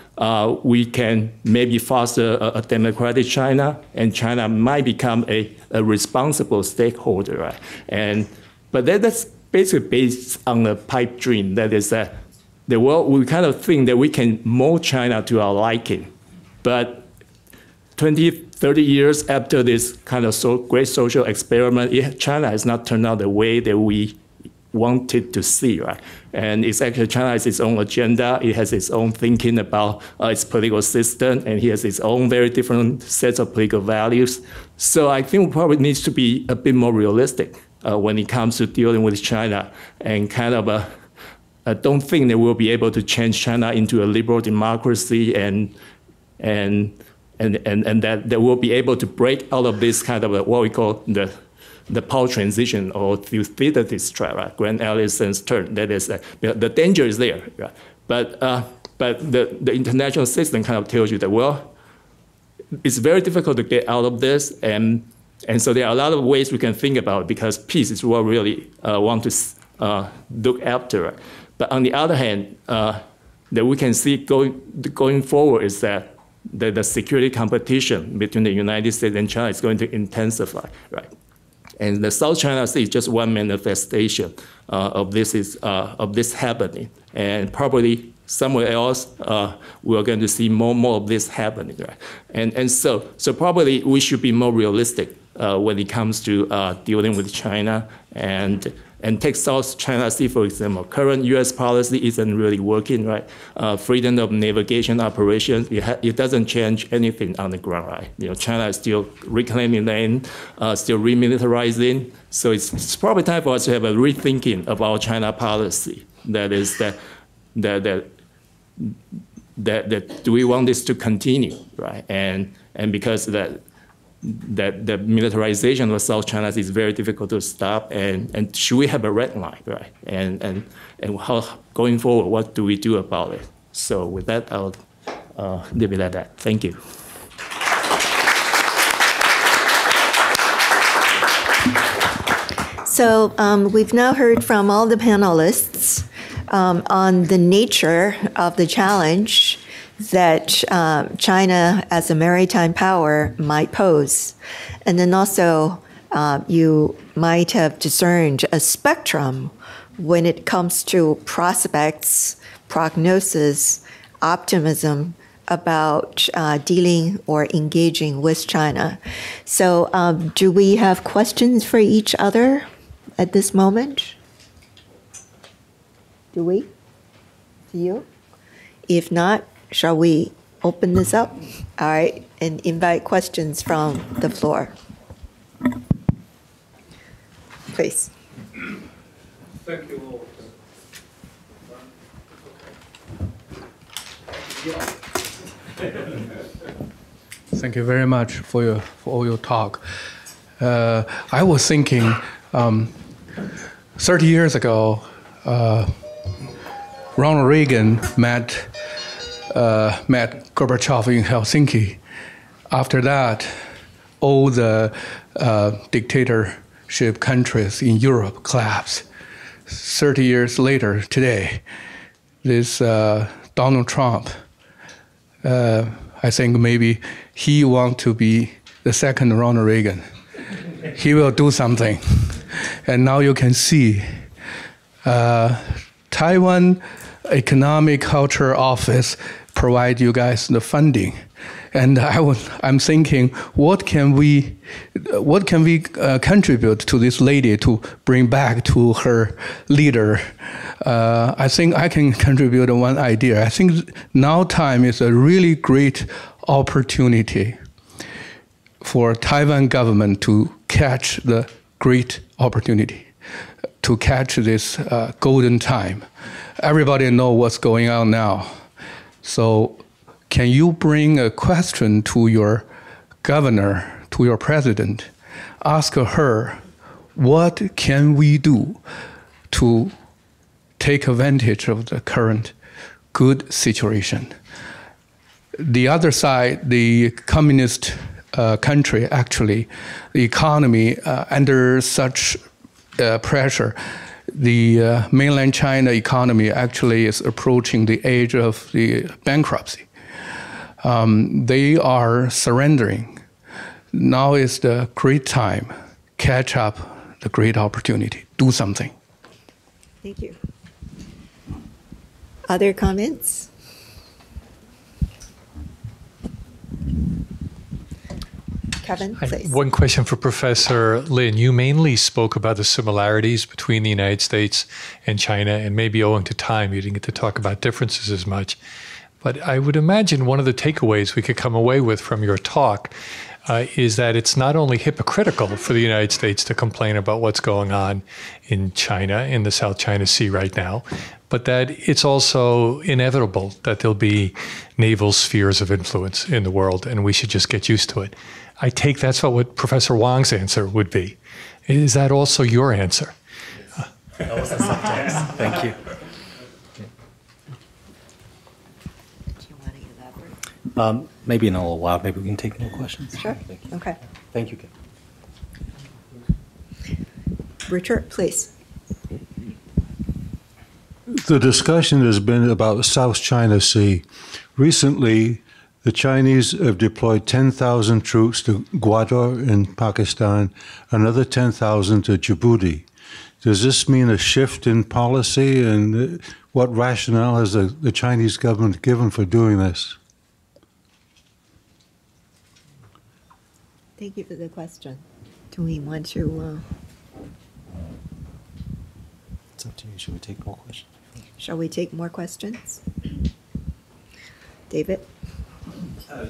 S7: we can maybe foster a democratic China, and China might become a responsible stakeholder, right? But that's basically based on a pipe dream. That is that the world, we kind of think that we can mold China to our liking. But 20, 30 years after this kind of great social experiment, China has not turned out the way that we wanted to see, right? And it's actually, China has its own agenda, it has its own thinking about its political system, and it has its own very different sets of political values. So I think we probably needs to be a bit more realistic when it comes to dealing with China, and kind of don't think that we'll be able to change China into a liberal democracy, and that we'll be able to break out of this kind of what we call the power transition, or Thucydides' trap, right? Grant Allison's term. That is, the danger is there, right? But the international system kind of tells you that, well, it's very difficult to get out of this, and so there are a lot of ways we can think about it, because peace is what we really want to look after. Right? But on the other hand, that we can see going forward is that the security competition between the United States and China is going to intensify, right? And the South China Sea is just one manifestation of this happening. And probably somewhere else, we are going to see more of this happening, right? And so probably we should be more realistic when it comes to dealing with China, and take South China Sea, for example. Current U.S. policy isn't really working, right? Freedom of navigation operations, it doesn't change anything on the ground, right? You know, China is still reclaiming land, still remilitarizing. So it's probably time for us to have a rethinking of our China policy. That is that do we want this to continue, right? And because that the militarization of South China is very difficult to stop, and should we have a red line, right? And how, going forward, what do we do about it? So with that, I'll leave it at that. Thank you.
S1: So we've now heard from all the panelists on the nature of the challenge that China as a maritime power might pose. And then also you might have discerned a spectrum when it comes to prospects, prognosis, optimism about dealing or engaging with China. So do we have questions for each other at this moment? Do we? Do you? If not, shall we open this up? All right, and invite questions from the floor. Please.
S8: Thank you all. Thank you very much for all your talk. I was thinking, 30 years ago, Ronald Reagan met Gorbachev in Helsinki. After that, all the dictatorship countries in Europe collapsed. 30 years later, today, this Donald Trump, I think maybe he wants to be the second Ronald Reagan. He will do something. And now you can see Taiwan Economic Culture Office provide you guys the funding. And I'm thinking, what can we contribute to this lady to bring back to her leader? I think I can contribute one idea. I think now time is a really great opportunity for Taiwan government to catch the great opportunity, to catch this golden time. Everybody know what's going on now. So can you bring a question to your governor, to your president, ask her, what can we do to take advantage of the current good situation? The other side, the communist country, actually, the economy under such pressure, the mainland China economy actually is approaching the age of the bankruptcy. They are surrendering. Now is the great time. Catch up the great opportunity. Do something.
S1: Thank you. Other comments? Kevin, please.
S9: One question for Professor Lin. You mainly spoke about the similarities between the United States and China, and maybe owing to time, you didn't get to talk about differences as much. But I would imagine one of the takeaways we could come away with from your talk is that it's not only hypocritical for the United States to complain about what's going on in China, in the South China Sea right now, but that it's also inevitable that there'll be naval spheres of influence in the world, and we should just get used to it. I take that's what Professor Wang's answer would be. Is that also your answer?
S4: Yes. That was the subtext. Thank you. Maybe in a little while, maybe we can take more questions.
S1: Sure. Okay.
S4: Thank you, Ken.
S1: Richard, please.
S10: The discussion has been about South China Sea. Recently, the Chinese have deployed 10,000 troops to Gwadar in Pakistan, another 10,000 to Djibouti. Does this mean a shift in policy, and what rationale has the Chinese government given for doing this?
S1: Thank you for the question. Do we want to?
S4: It's up to you. Should we take more questions?
S1: Shall we take more questions? David?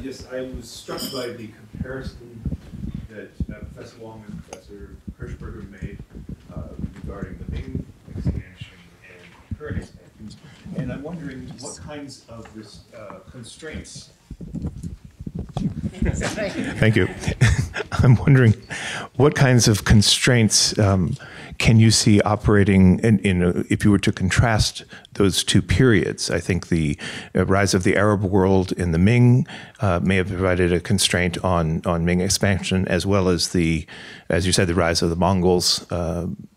S11: Yes, I was struck by the comparison that Professor Wang and Professor Hershberger made regarding the Ming expansion and current expansion. And I'm wondering what kinds of constraints. Thank you. I'm wondering what kinds of constraints can you see operating if you were to contrast those two periods? I think the rise of the Arab world in the Ming may have provided a constraint on Ming expansion, as well as as you said, the rise of the Mongols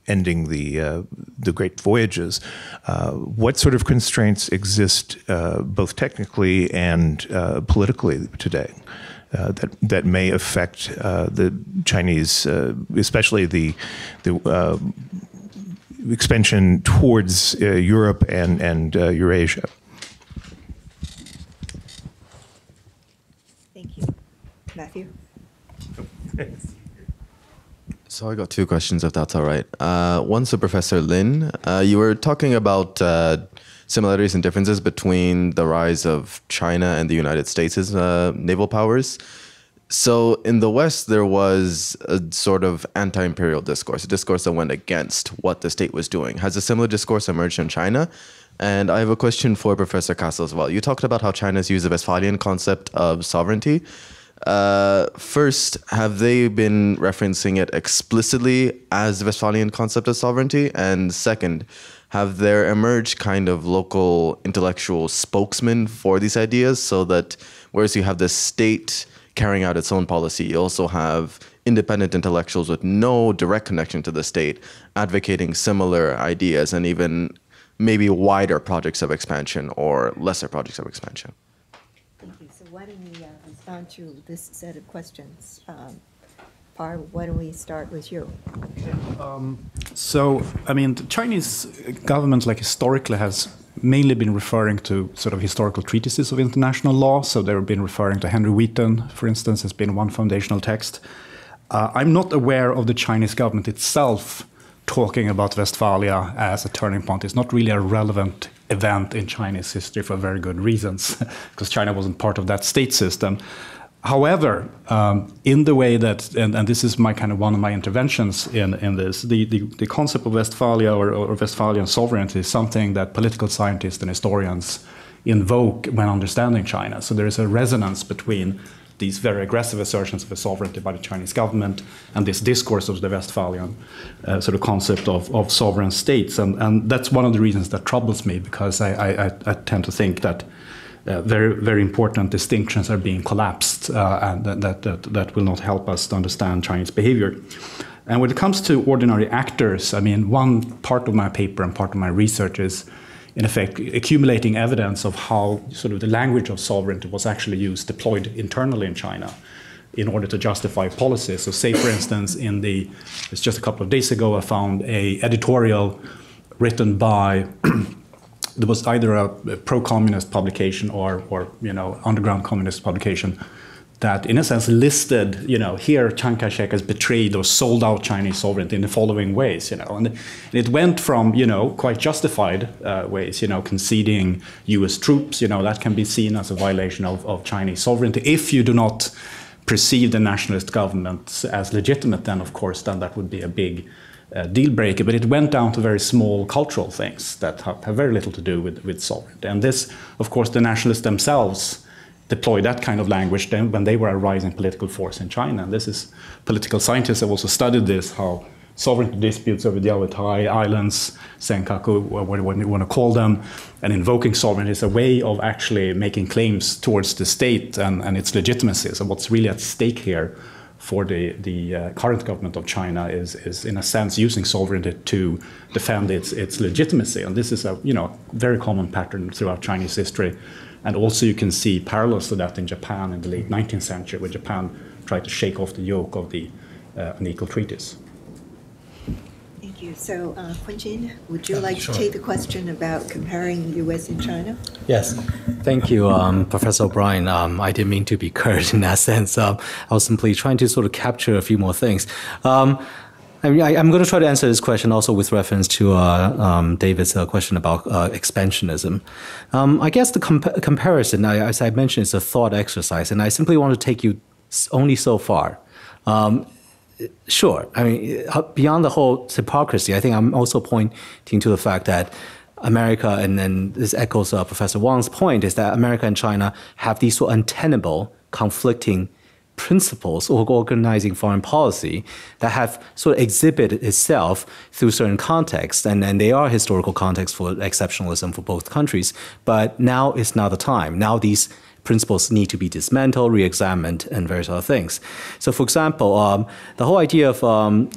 S11: ending the great voyages. What sort of constraints exist both technically and politically today? That may affect the Chinese, especially the expansion towards Europe and Eurasia.
S1: Thank you. Matthew?
S12: So I got two questions, if that's all right. One to Professor Lin. You were talking about similarities and differences between the rise of China and the United States' naval powers. So in the West, there was a sort of anti-imperial discourse, a discourse that went against what the state was doing. Has a similar discourse emerged in China? And I have a question for Professor Castle as well. You talked about how China's used the Westphalian concept of sovereignty. First, have they been referencing it explicitly as the Westphalian concept of sovereignty? And second, have there emerged kind of local intellectual spokesmen for these ideas, so that whereas you have the state carrying out its own policy, you also have independent intellectuals with no direct connection to the state advocating similar ideas and even maybe wider projects of expansion or lesser projects of expansion?
S1: Thank you. So why don't we respond to this set of questions? Par, why don't we start with you?
S2: So, I mean, the Chinese government, like historically, has mainly been referring to sort of historical treatises of international law. So they've been referring to Henry Wheaton, for instance, has been one foundational text. I'm not aware of the Chinese government itself talking about Westphalia as a turning point. It's not really a relevant event in Chinese history for very good reasons, because China wasn't part of that state system. However, in the way that, and this is my kind of one of my interventions in this, the concept of Westphalia or Westphalian sovereignty is something that political scientists and historians invoke when understanding China. So there is a resonance between these very aggressive assertions of a sovereignty by the Chinese government and this discourse of the Westphalian sort of concept of sovereign states. And that's one of the reasons that troubles me, because I tend to think that very, very important distinctions are being collapsed, and that will not help us to understand Chinese behavior. And when it comes to ordinary actors, I mean, one part of my paper and part of my research is, in effect, accumulating evidence of how sort of the language of sovereignty was actually deployed internally in China in order to justify policies. So say, for instance, it's just a couple of days ago, I found a editorial written by there was either a pro-communist publication or underground communist publication that, in a sense, listed, here Chiang Kai-shek has betrayed or sold out Chinese sovereignty in the following ways, and it went from, quite justified ways, conceding U.S. troops, that can be seen as a violation of Chinese sovereignty. If you do not perceive the nationalist government as legitimate, then of course, that would be a big deal breaker. But it went down to very small cultural things that have very little to do with sovereignty. And this, of course, the nationalists themselves deploy that kind of language then when they were a rising political force in China. And this is, political scientists have also studied this, how sovereignty disputes over the Yaotai Islands, Senkaku, whatever you want to call them, and invoking sovereignty is a way of actually making claims towards the state and its legitimacy. So what's really at stake here for the current government of China is in a sense using sovereignty to defend its legitimacy. And this is a very common pattern throughout Chinese history. And also you can see parallels to that in Japan in the late 19th century, where Japan tried to shake off the yoke of the unequal treaties.
S1: Thank you. So, Quentin, would you like to take the question about comparing U.S. and China?
S4: Yes. Thank you, Professor O'Brien. I didn't mean to be curt in that sense. I was simply trying to sort of capture a few more things. I'm going to try to answer this question also with reference to David's question about expansionism. I guess the comparison, as I mentioned, is a thought exercise, and I simply want to take you only so far. Sure, I mean, beyond the whole hypocrisy, I think I'm also pointing to the fact that America, and then this echoes Professor Wang's point, is that America and China have these sort of untenable, conflicting principles of organizing foreign policy that have sort of exhibited itself through certain contexts, and they are historical contexts for exceptionalism for both countries. But now is not the time. Now these principles need to be dismantled, re-examined, and various other things. So, for example, the whole idea of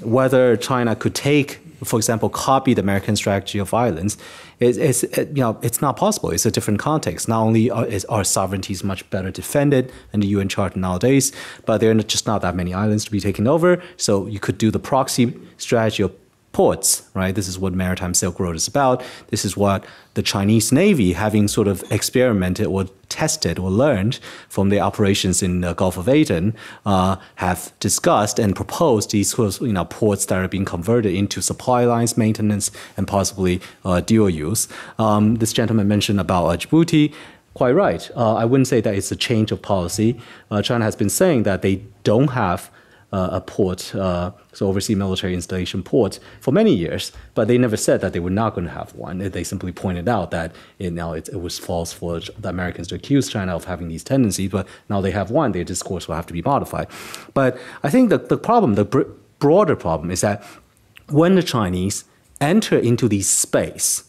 S4: whether China could take, for example, copy the American strategy of violence, it's not possible. It's a different context. Not only is our sovereignty much better defended in the UN Charter nowadays, but there are just not that many islands to be taken over. So you could do the proxy strategy of ports, right? This is what Maritime Silk Road is about. This is what the Chinese Navy, having sort of experimented or tested or learned from their operations in the Gulf of Aden, have discussed and proposed these sort of, ports that are being converted into supply lines, maintenance, and possibly dual use. This gentleman mentioned about Djibouti. Quite right. I wouldn't say that it's a change of policy. China has been saying that they don't have a port, so overseas military installation port, for many years, but they never said that they were not going to have one. They simply pointed out that it was false for the Americans to accuse China of having these tendencies, but now they have one, their discourse will have to be modified. But I think the problem, the broader problem, is that when the Chinese enter into the space,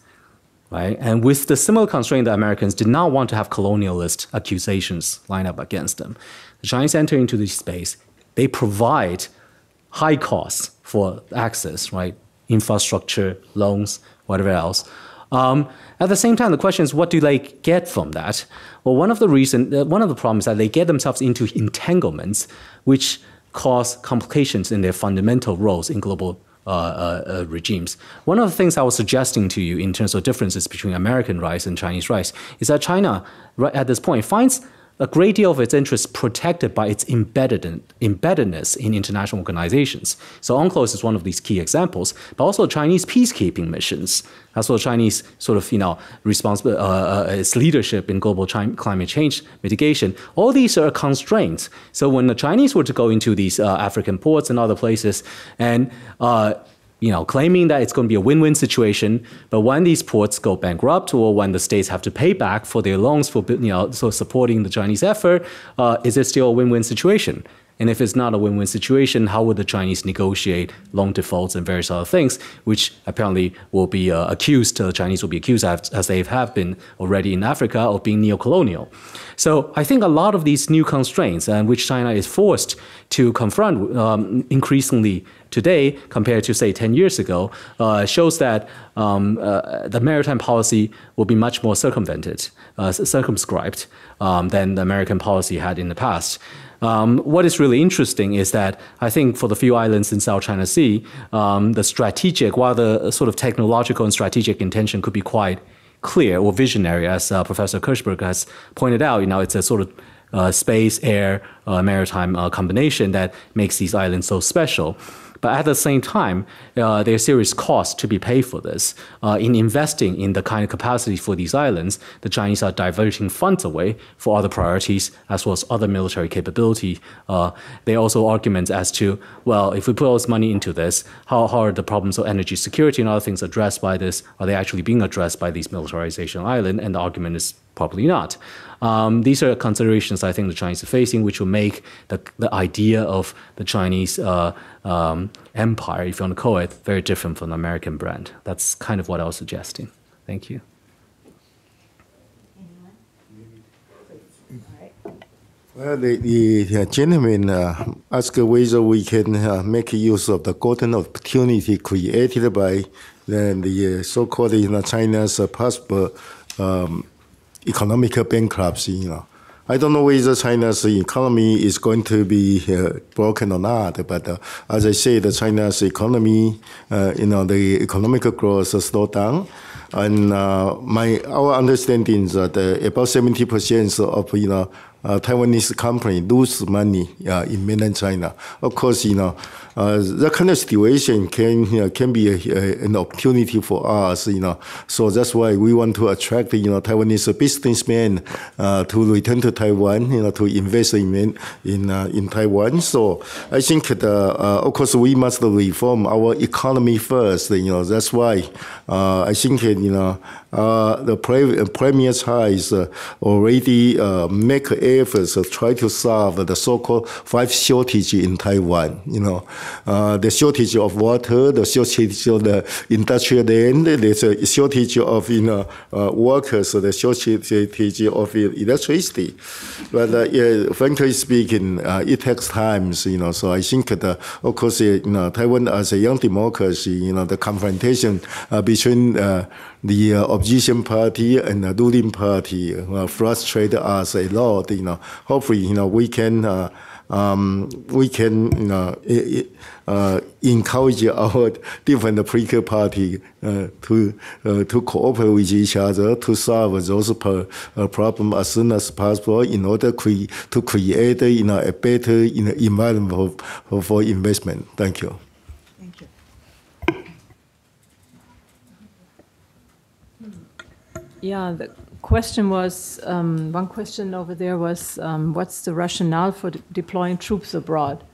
S4: right? And with the similar constraint, the Americans did not want to have colonialist accusations lined up against them. The Chinese enter into this space. They provide high costs for access, right? Infrastructure, loans, whatever else. At the same time, the question is, what do they get from that? Well, one of the problems is that they get themselves into entanglements which cause complications in their fundamental roles in global regimes. One of the things I was suggesting to you in terms of differences between American rights and Chinese rights is that China, right at this point, finds a great deal of its interests protected by its embeddedness in international organizations. So UNCLOS is one of these key examples, but also Chinese peacekeeping missions. That's what Chinese sort of, its leadership in global climate change mitigation. All these are constraints. So when the Chinese were to go into these African ports and other places and claiming that it's going to be a win-win situation, but when these ports go bankrupt or when the states have to pay back for their loans for supporting the Chinese effort, is it still a win-win situation? And if it's not a win-win situation, how would the Chinese negotiate loan defaults and various other things, which apparently will be the Chinese will be accused, as they have been already in Africa, of being neo-colonial. So I think a lot of these new constraints, which China is forced to confront increasingly today compared to, say, 10 years ago, shows that the maritime policy will be much more circumscribed than the American policy had in the past. What is really interesting is that I think for the few islands in South China Sea, the strategic, while the sort of technological and strategic intention could be quite clear or visionary, as Professor Hershberger has pointed out, it's a sort of space, air, maritime combination that makes these islands so special. But at the same time, there are serious costs to be paid for this. In investing in the kind of capacity for these islands, the Chinese are diverting funds away for other priorities as well as other military capability. There are also arguments as to, well, if we put all this money into this, how are the problems of energy security and other things addressed by this? Are they actually being addressed by these militarization islands? And the argument is probably not. These are considerations I think the Chinese are facing, which will make the idea of the Chinese empire, if you want to call it, very different from the American brand. That's kind of what I was suggesting. Thank you.
S5: Well, the gentleman asked whether we can make use of the golden opportunity created by the so-called China's possible economic bankruptcy. I don't know whether China's economy is going to be broken or not, but as I said, China's economy, the economic growth slowed down. And our understanding is that about 70% of Taiwanese company lose money in mainland China. Of course, that kind of situation can be an opportunity for us. So that's why we want to attract Taiwanese businessmen to return to Taiwan, to invest in Taiwan. So I think of course we must reform our economy first. That's why I think the Premier Tsai is already make efforts to try to solve the so-called 5 shortage in Taiwan. The shortage of water, the shortage of the industrial land, there's a shortage of workers, the shortage of electricity. But frankly speaking, it takes time. So I think of course Taiwan as a young democracy, the confrontation between the opposition party and the ruling party frustrate us a lot. Hopefully, we can encourage our different political party to cooperate with each other to solve those problems as soon as possible in order to create a better environment for investment. Thank you.
S3: Yeah, the question was, one question over there was, what's the rationale for deploying troops abroad?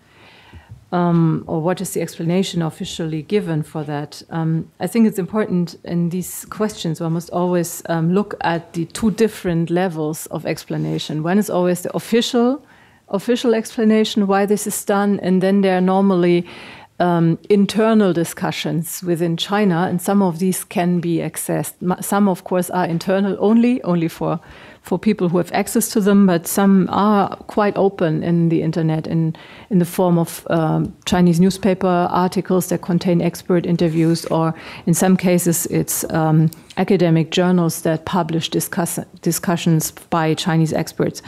S3: Or what is the explanation officially given for that? I think it's important in these questions, one must always look at the 2 different levels of explanation. One is always the official explanation why this is done, and then there are normally internal discussions within China, and some of these can be accessed. Some, of course, are internal only for people who have access to them, but some are quite open in the internet in the form of Chinese newspaper articles that contain expert interviews, or in some cases it's academic journals that publish discussions by Chinese experts.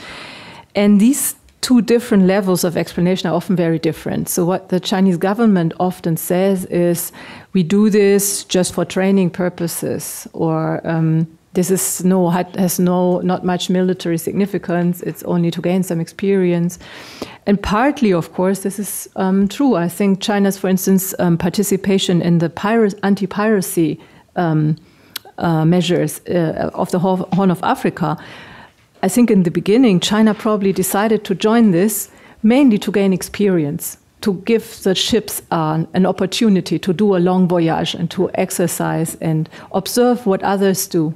S3: And these two different levels of explanation are often very different. So what the Chinese government often says is, we do this just for training purposes, or this is not much military significance. It's only to gain some experience. And partly, of course, this is true. I think China's, for instance, participation in the anti-piracy measures of the Horn of Africa, I think in the beginning, China probably decided to join this mainly to gain experience, to give the ships an opportunity to do a long voyage and to exercise and observe what others do.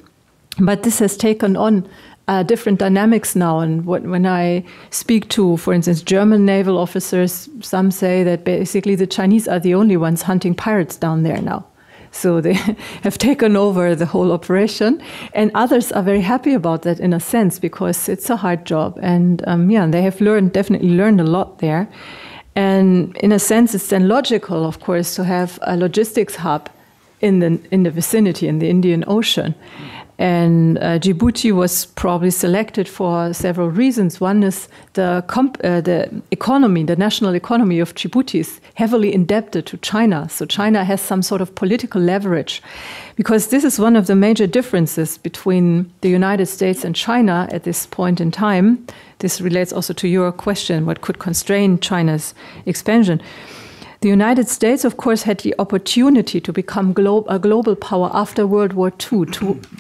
S3: But this has taken on different dynamics now. And when I speak to, for instance, German naval officers, some say that basically the Chinese are the only ones hunting pirates down there now. So they have taken over the whole operation. And others are very happy about that in a sense, because it's a hard job. And they have definitely learned a lot there. And in a sense, it's then logical, of course, to have a logistics hub in the vicinity, in the Indian Ocean. And Djibouti was probably selected for several reasons. One is the economy, the national economy of Djibouti is heavily indebted to China. So China has some sort of political leverage, because this is one of the major differences between the United States and China at this point in time. This relates also to your question, what could constrain China's expansion. The United States, of course, had the opportunity to become a global power after World War II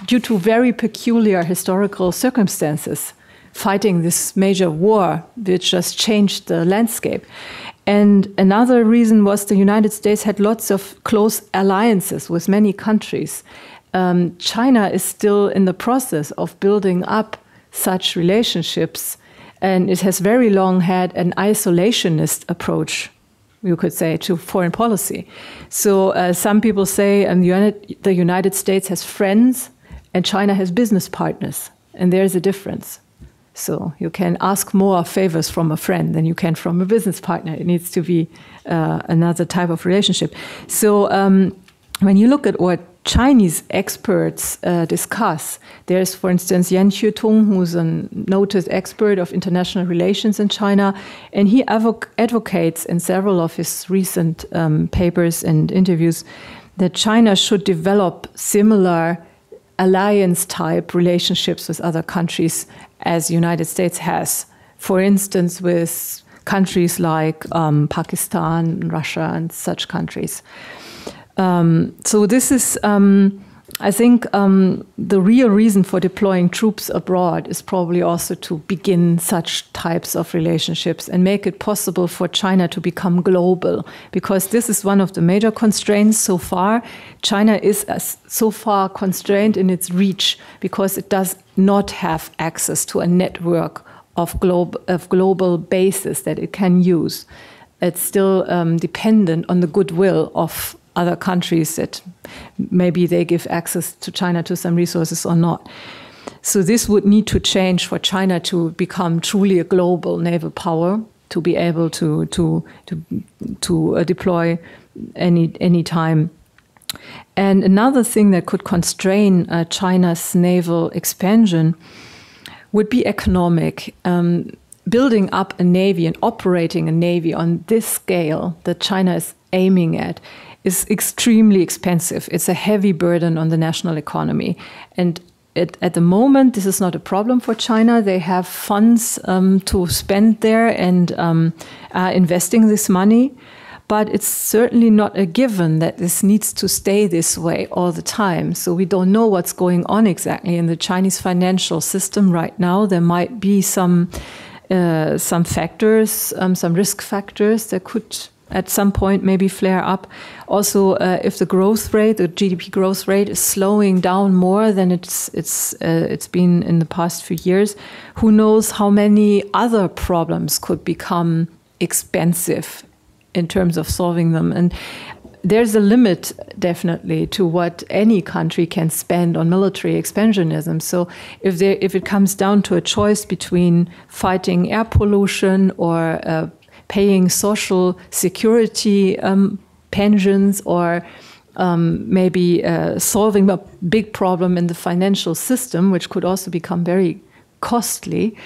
S3: due to very peculiar historical circumstances, fighting this major war, which just changed the landscape. And another reason was the United States had lots of close alliances with many countries. China is still in the process of building up such relationships, and it has very long had an isolationist approach, you could say, to foreign policy. So some people say the United States has friends and China has business partners, and there's a difference. So you can ask more favors from a friend than you can from a business partner. It needs to be another type of relationship. So when you look at what Chinese experts discuss, there's, for instance, Yan Xuetung, who's a noted expert of international relations in China, and he advocates in several of his recent papers and interviews that China should develop similar alliance-type relationships with other countries as the United States has. For instance, with countries like Pakistan, Russia, and such countries. So this is, I think, the real reason for deploying troops abroad is probably also to begin such types of relationships and make it possible for China to become global, because this is one of the major constraints so far. China is so far constrained in its reach because it does not have access to a network of global bases that it can use. It's still dependent on the goodwill of other countries that maybe they give access to China to some resources or not. So this would need to change for China to become truly a global naval power, to be able to deploy any time. And another thing that could constrain China's naval expansion would be economic. Building up a navy and operating a navy on this scale that China is aiming at is extremely expensive. It's a heavy burden on the national economy. And at the moment, this is not a problem for China. They have funds to spend there and are investing this money. But it's certainly not a given that this needs to stay this way all the time. So we don't know what's going on exactly in the Chinese financial system right now. There might be some factors, some risk factors that could at some point maybe flare up. Also, if the growth rate, the GDP growth rate, is slowing down more than it's been in the past few years, who knows how many other problems could become expensive in terms of solving them. And there's a limit, definitely, to what any country can spend on military expansionism. So if it comes down to a choice between fighting air pollution or paying social security pensions, or maybe solving a big problem in the financial system, which could also become very costly,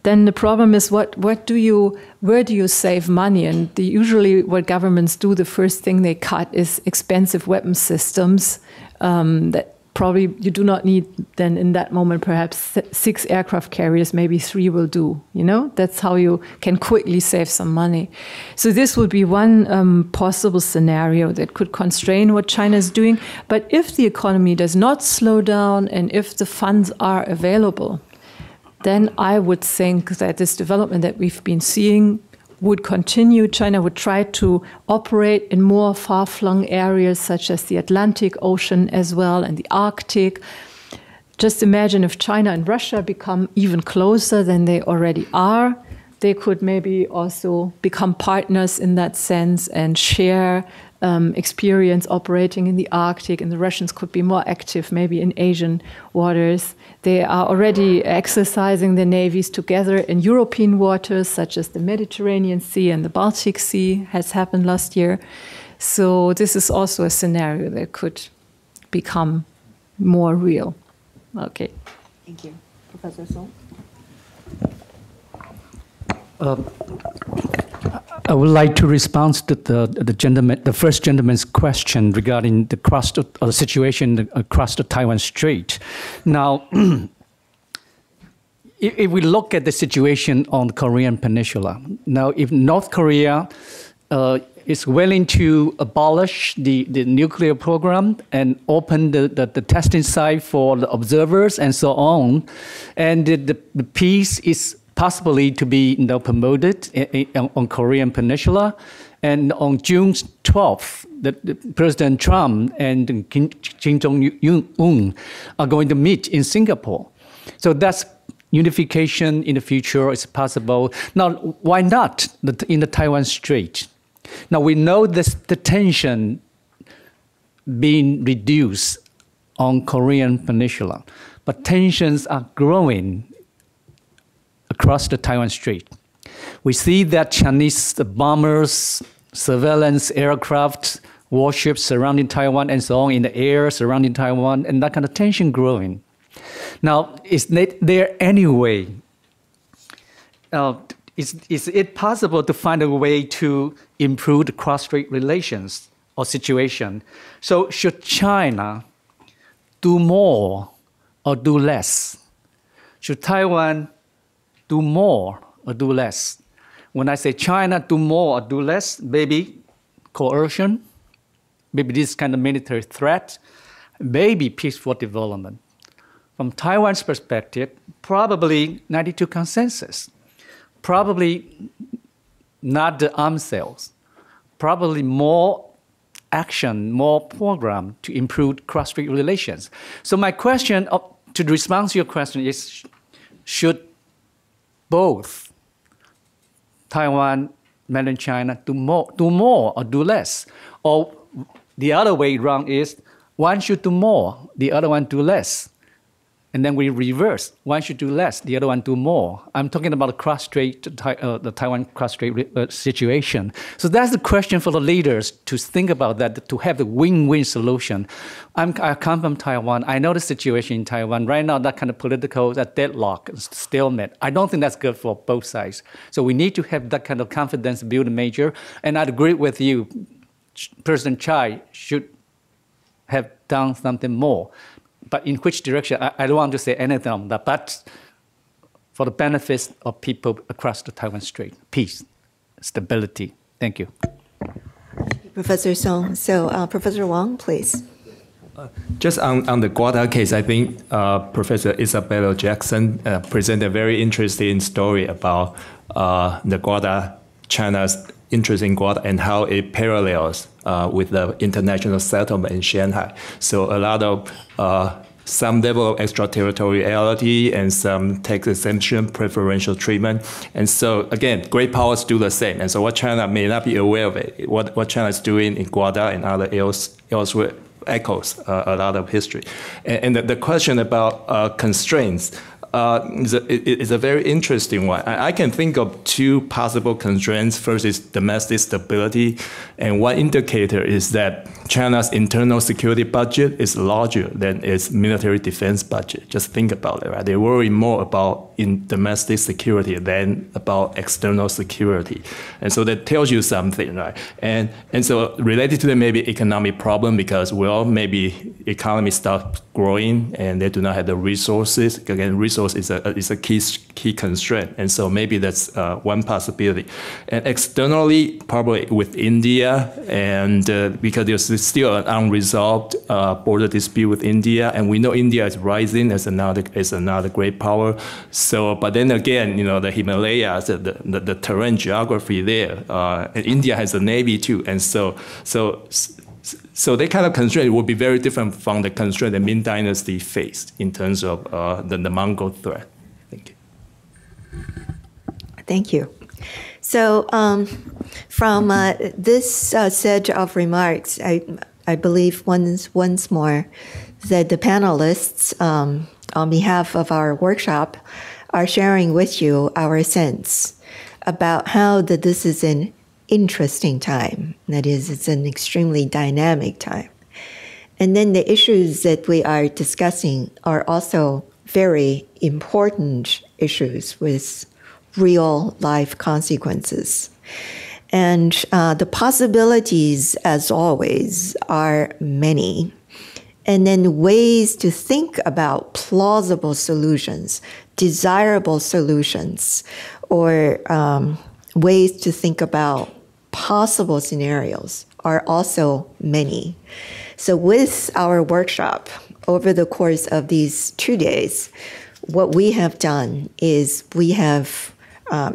S3: then the problem is where do you save money? And usually what governments do, the first thing they cut is expensive weapon systems that probably you do not need then in that moment, perhaps 6 aircraft carriers, maybe 3 will do, That's how you can quickly save some money. So this would be one possible scenario that could constrain what China is doing. But if the economy does not slow down and if the funds are available, then I would think that this development that we've been seeing would continue. China would try to operate in more far-flung areas such as the Atlantic Ocean as well and the Arctic. Just imagine if China and Russia become even closer than they already are. They could maybe also become partners in that sense and share experience operating in the Arctic, and the Russians could be more active maybe in Asian waters. They are already exercising their navies together in European waters, such as the Mediterranean Sea and the Baltic Sea has happened last year. So this is also a scenario that could become more real. Okay.
S1: Thank you. Professor Song?
S6: I would like to respond to the first gentleman's question regarding the situation across the Taiwan Strait. Now, if we look at the situation on the Korean Peninsula, now if North Korea is willing to abolish the nuclear program and open the testing site for the observers and so on, and the peace is possibly to be promoted on Korean Peninsula. And on June 12th, President Trump and Kim Jong-un are going to meet in Singapore. So that's unification in the future is possible. Now, why not in the Taiwan Strait? Now, we know the tension being reduced on Korean Peninsula, but tensions are growing across the Taiwan Strait. We see that Chinese bombers, surveillance aircraft, warships surrounding Taiwan and so on in the air surrounding Taiwan, and that kind of tension growing. Now, is there any way, is it possible to find a way to improve the cross-strait relations or situation? So should China do more or do less? Should Taiwan do more or do less? When I say China do more or do less, maybe coercion, maybe this kind of military threat, maybe peaceful development. From Taiwan's perspective, probably 92 consensus, probably not the arms sales, probably more action, more program to improve cross-strait relations. So my question, to respond to your question is, should both Taiwan, mainland China do more or do less? Or the other way around is one should do more, the other one do less. And then we reverse. One should do less, the other one do more. I'm talking about the Taiwan cross-strait situation. So that's the question for the leaders to think about that, to have the win-win solution. I come from Taiwan. I know the situation in Taiwan. Right now, that kind of political deadlock, stalemate, I don't think that's good for both sides. So we need to have that kind of confidence build major. And I'd agree with you, President Chai should have done something more. But in which direction, I don't want to say anything on that, but for the benefits of people across the Taiwan Strait, peace, stability. Thank you.
S1: Professor Song. So Professor Wang, please.
S7: Just on the Guadalajara case, I think Professor Isabella Jackson presented a very interesting story about the Guadalajara, China's interest in Guadalajara and how it parallels with the international settlement in Shanghai. So a lot of some level of extraterritoriality and some tax exemption, preferential treatment. And so, again, great powers do the same. And so what China may not be aware of it, what China is doing in Guadalajara and other elsewhere echoes a lot of history. And the question about constraints is a very interesting one. I can think of two possible constraints. First is domestic stability, and one indicator is that China's internal security budget is larger than its military defense budget. Just think about it, right? They worry more about in domestic security than about external security. And so that tells you something, right? And so related to that maybe economic problem, because, well, maybe economy starts growing and they do not have the resources. Again, resource is a key constraint. And so maybe that's one possibility. And externally, probably with India, and because there's still an unresolved border dispute with India, and we know India is rising as another great power. So, but then again, the Himalayas, the terrain geography there, and India has a navy too, and so that kind of constraint will be very different from the constraint the Ming Dynasty faced in terms of the Mongol threat. Thank you.
S1: Thank you. So from this set of remarks, I believe once more that the panelists, on behalf of our workshop, are sharing with you our sense about how that this is an interesting time. That is, it's an extremely dynamic time. And then the issues that we are discussing are also very important issues with real life consequences. And the possibilities, as always, are many. And then ways to think about plausible solutions, desirable solutions, or ways to think about possible scenarios are also many. So with our workshop, over the course of these 2 days, what we have done is we have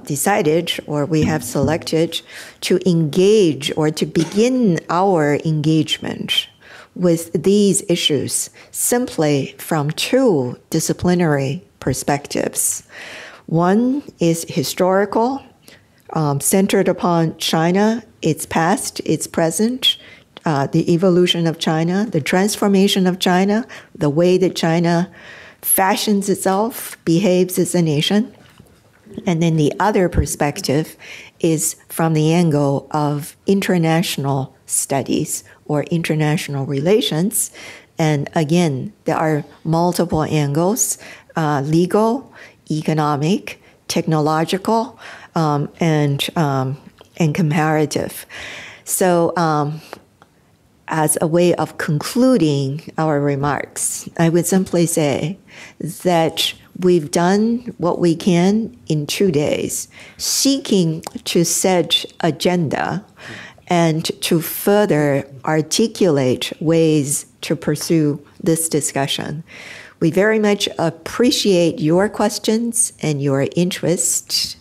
S1: decided, or we have selected, to engage or to begin our engagement with these issues simply from two disciplinary perspectives. One is historical, centered upon China, its past, its present, the evolution of China, the transformation of China, the way that China fashions itself, behaves as a nation. And then the other perspective is from the angle of international studies or international relations. And again, there are multiple angles, legal, economic, technological, and comparative. So as a way of concluding our remarks, I would simply say that we've done what we can in 2 days, seeking to set agenda and to further articulate ways to pursue this discussion. We very much appreciate your questions and your interest,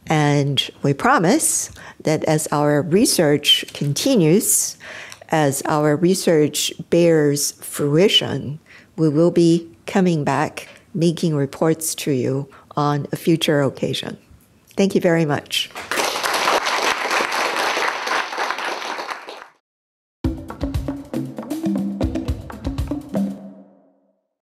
S1: and we promise that as our research continues, as our research bears fruition, we will be coming back, making reports to you on a future occasion. Thank you very much.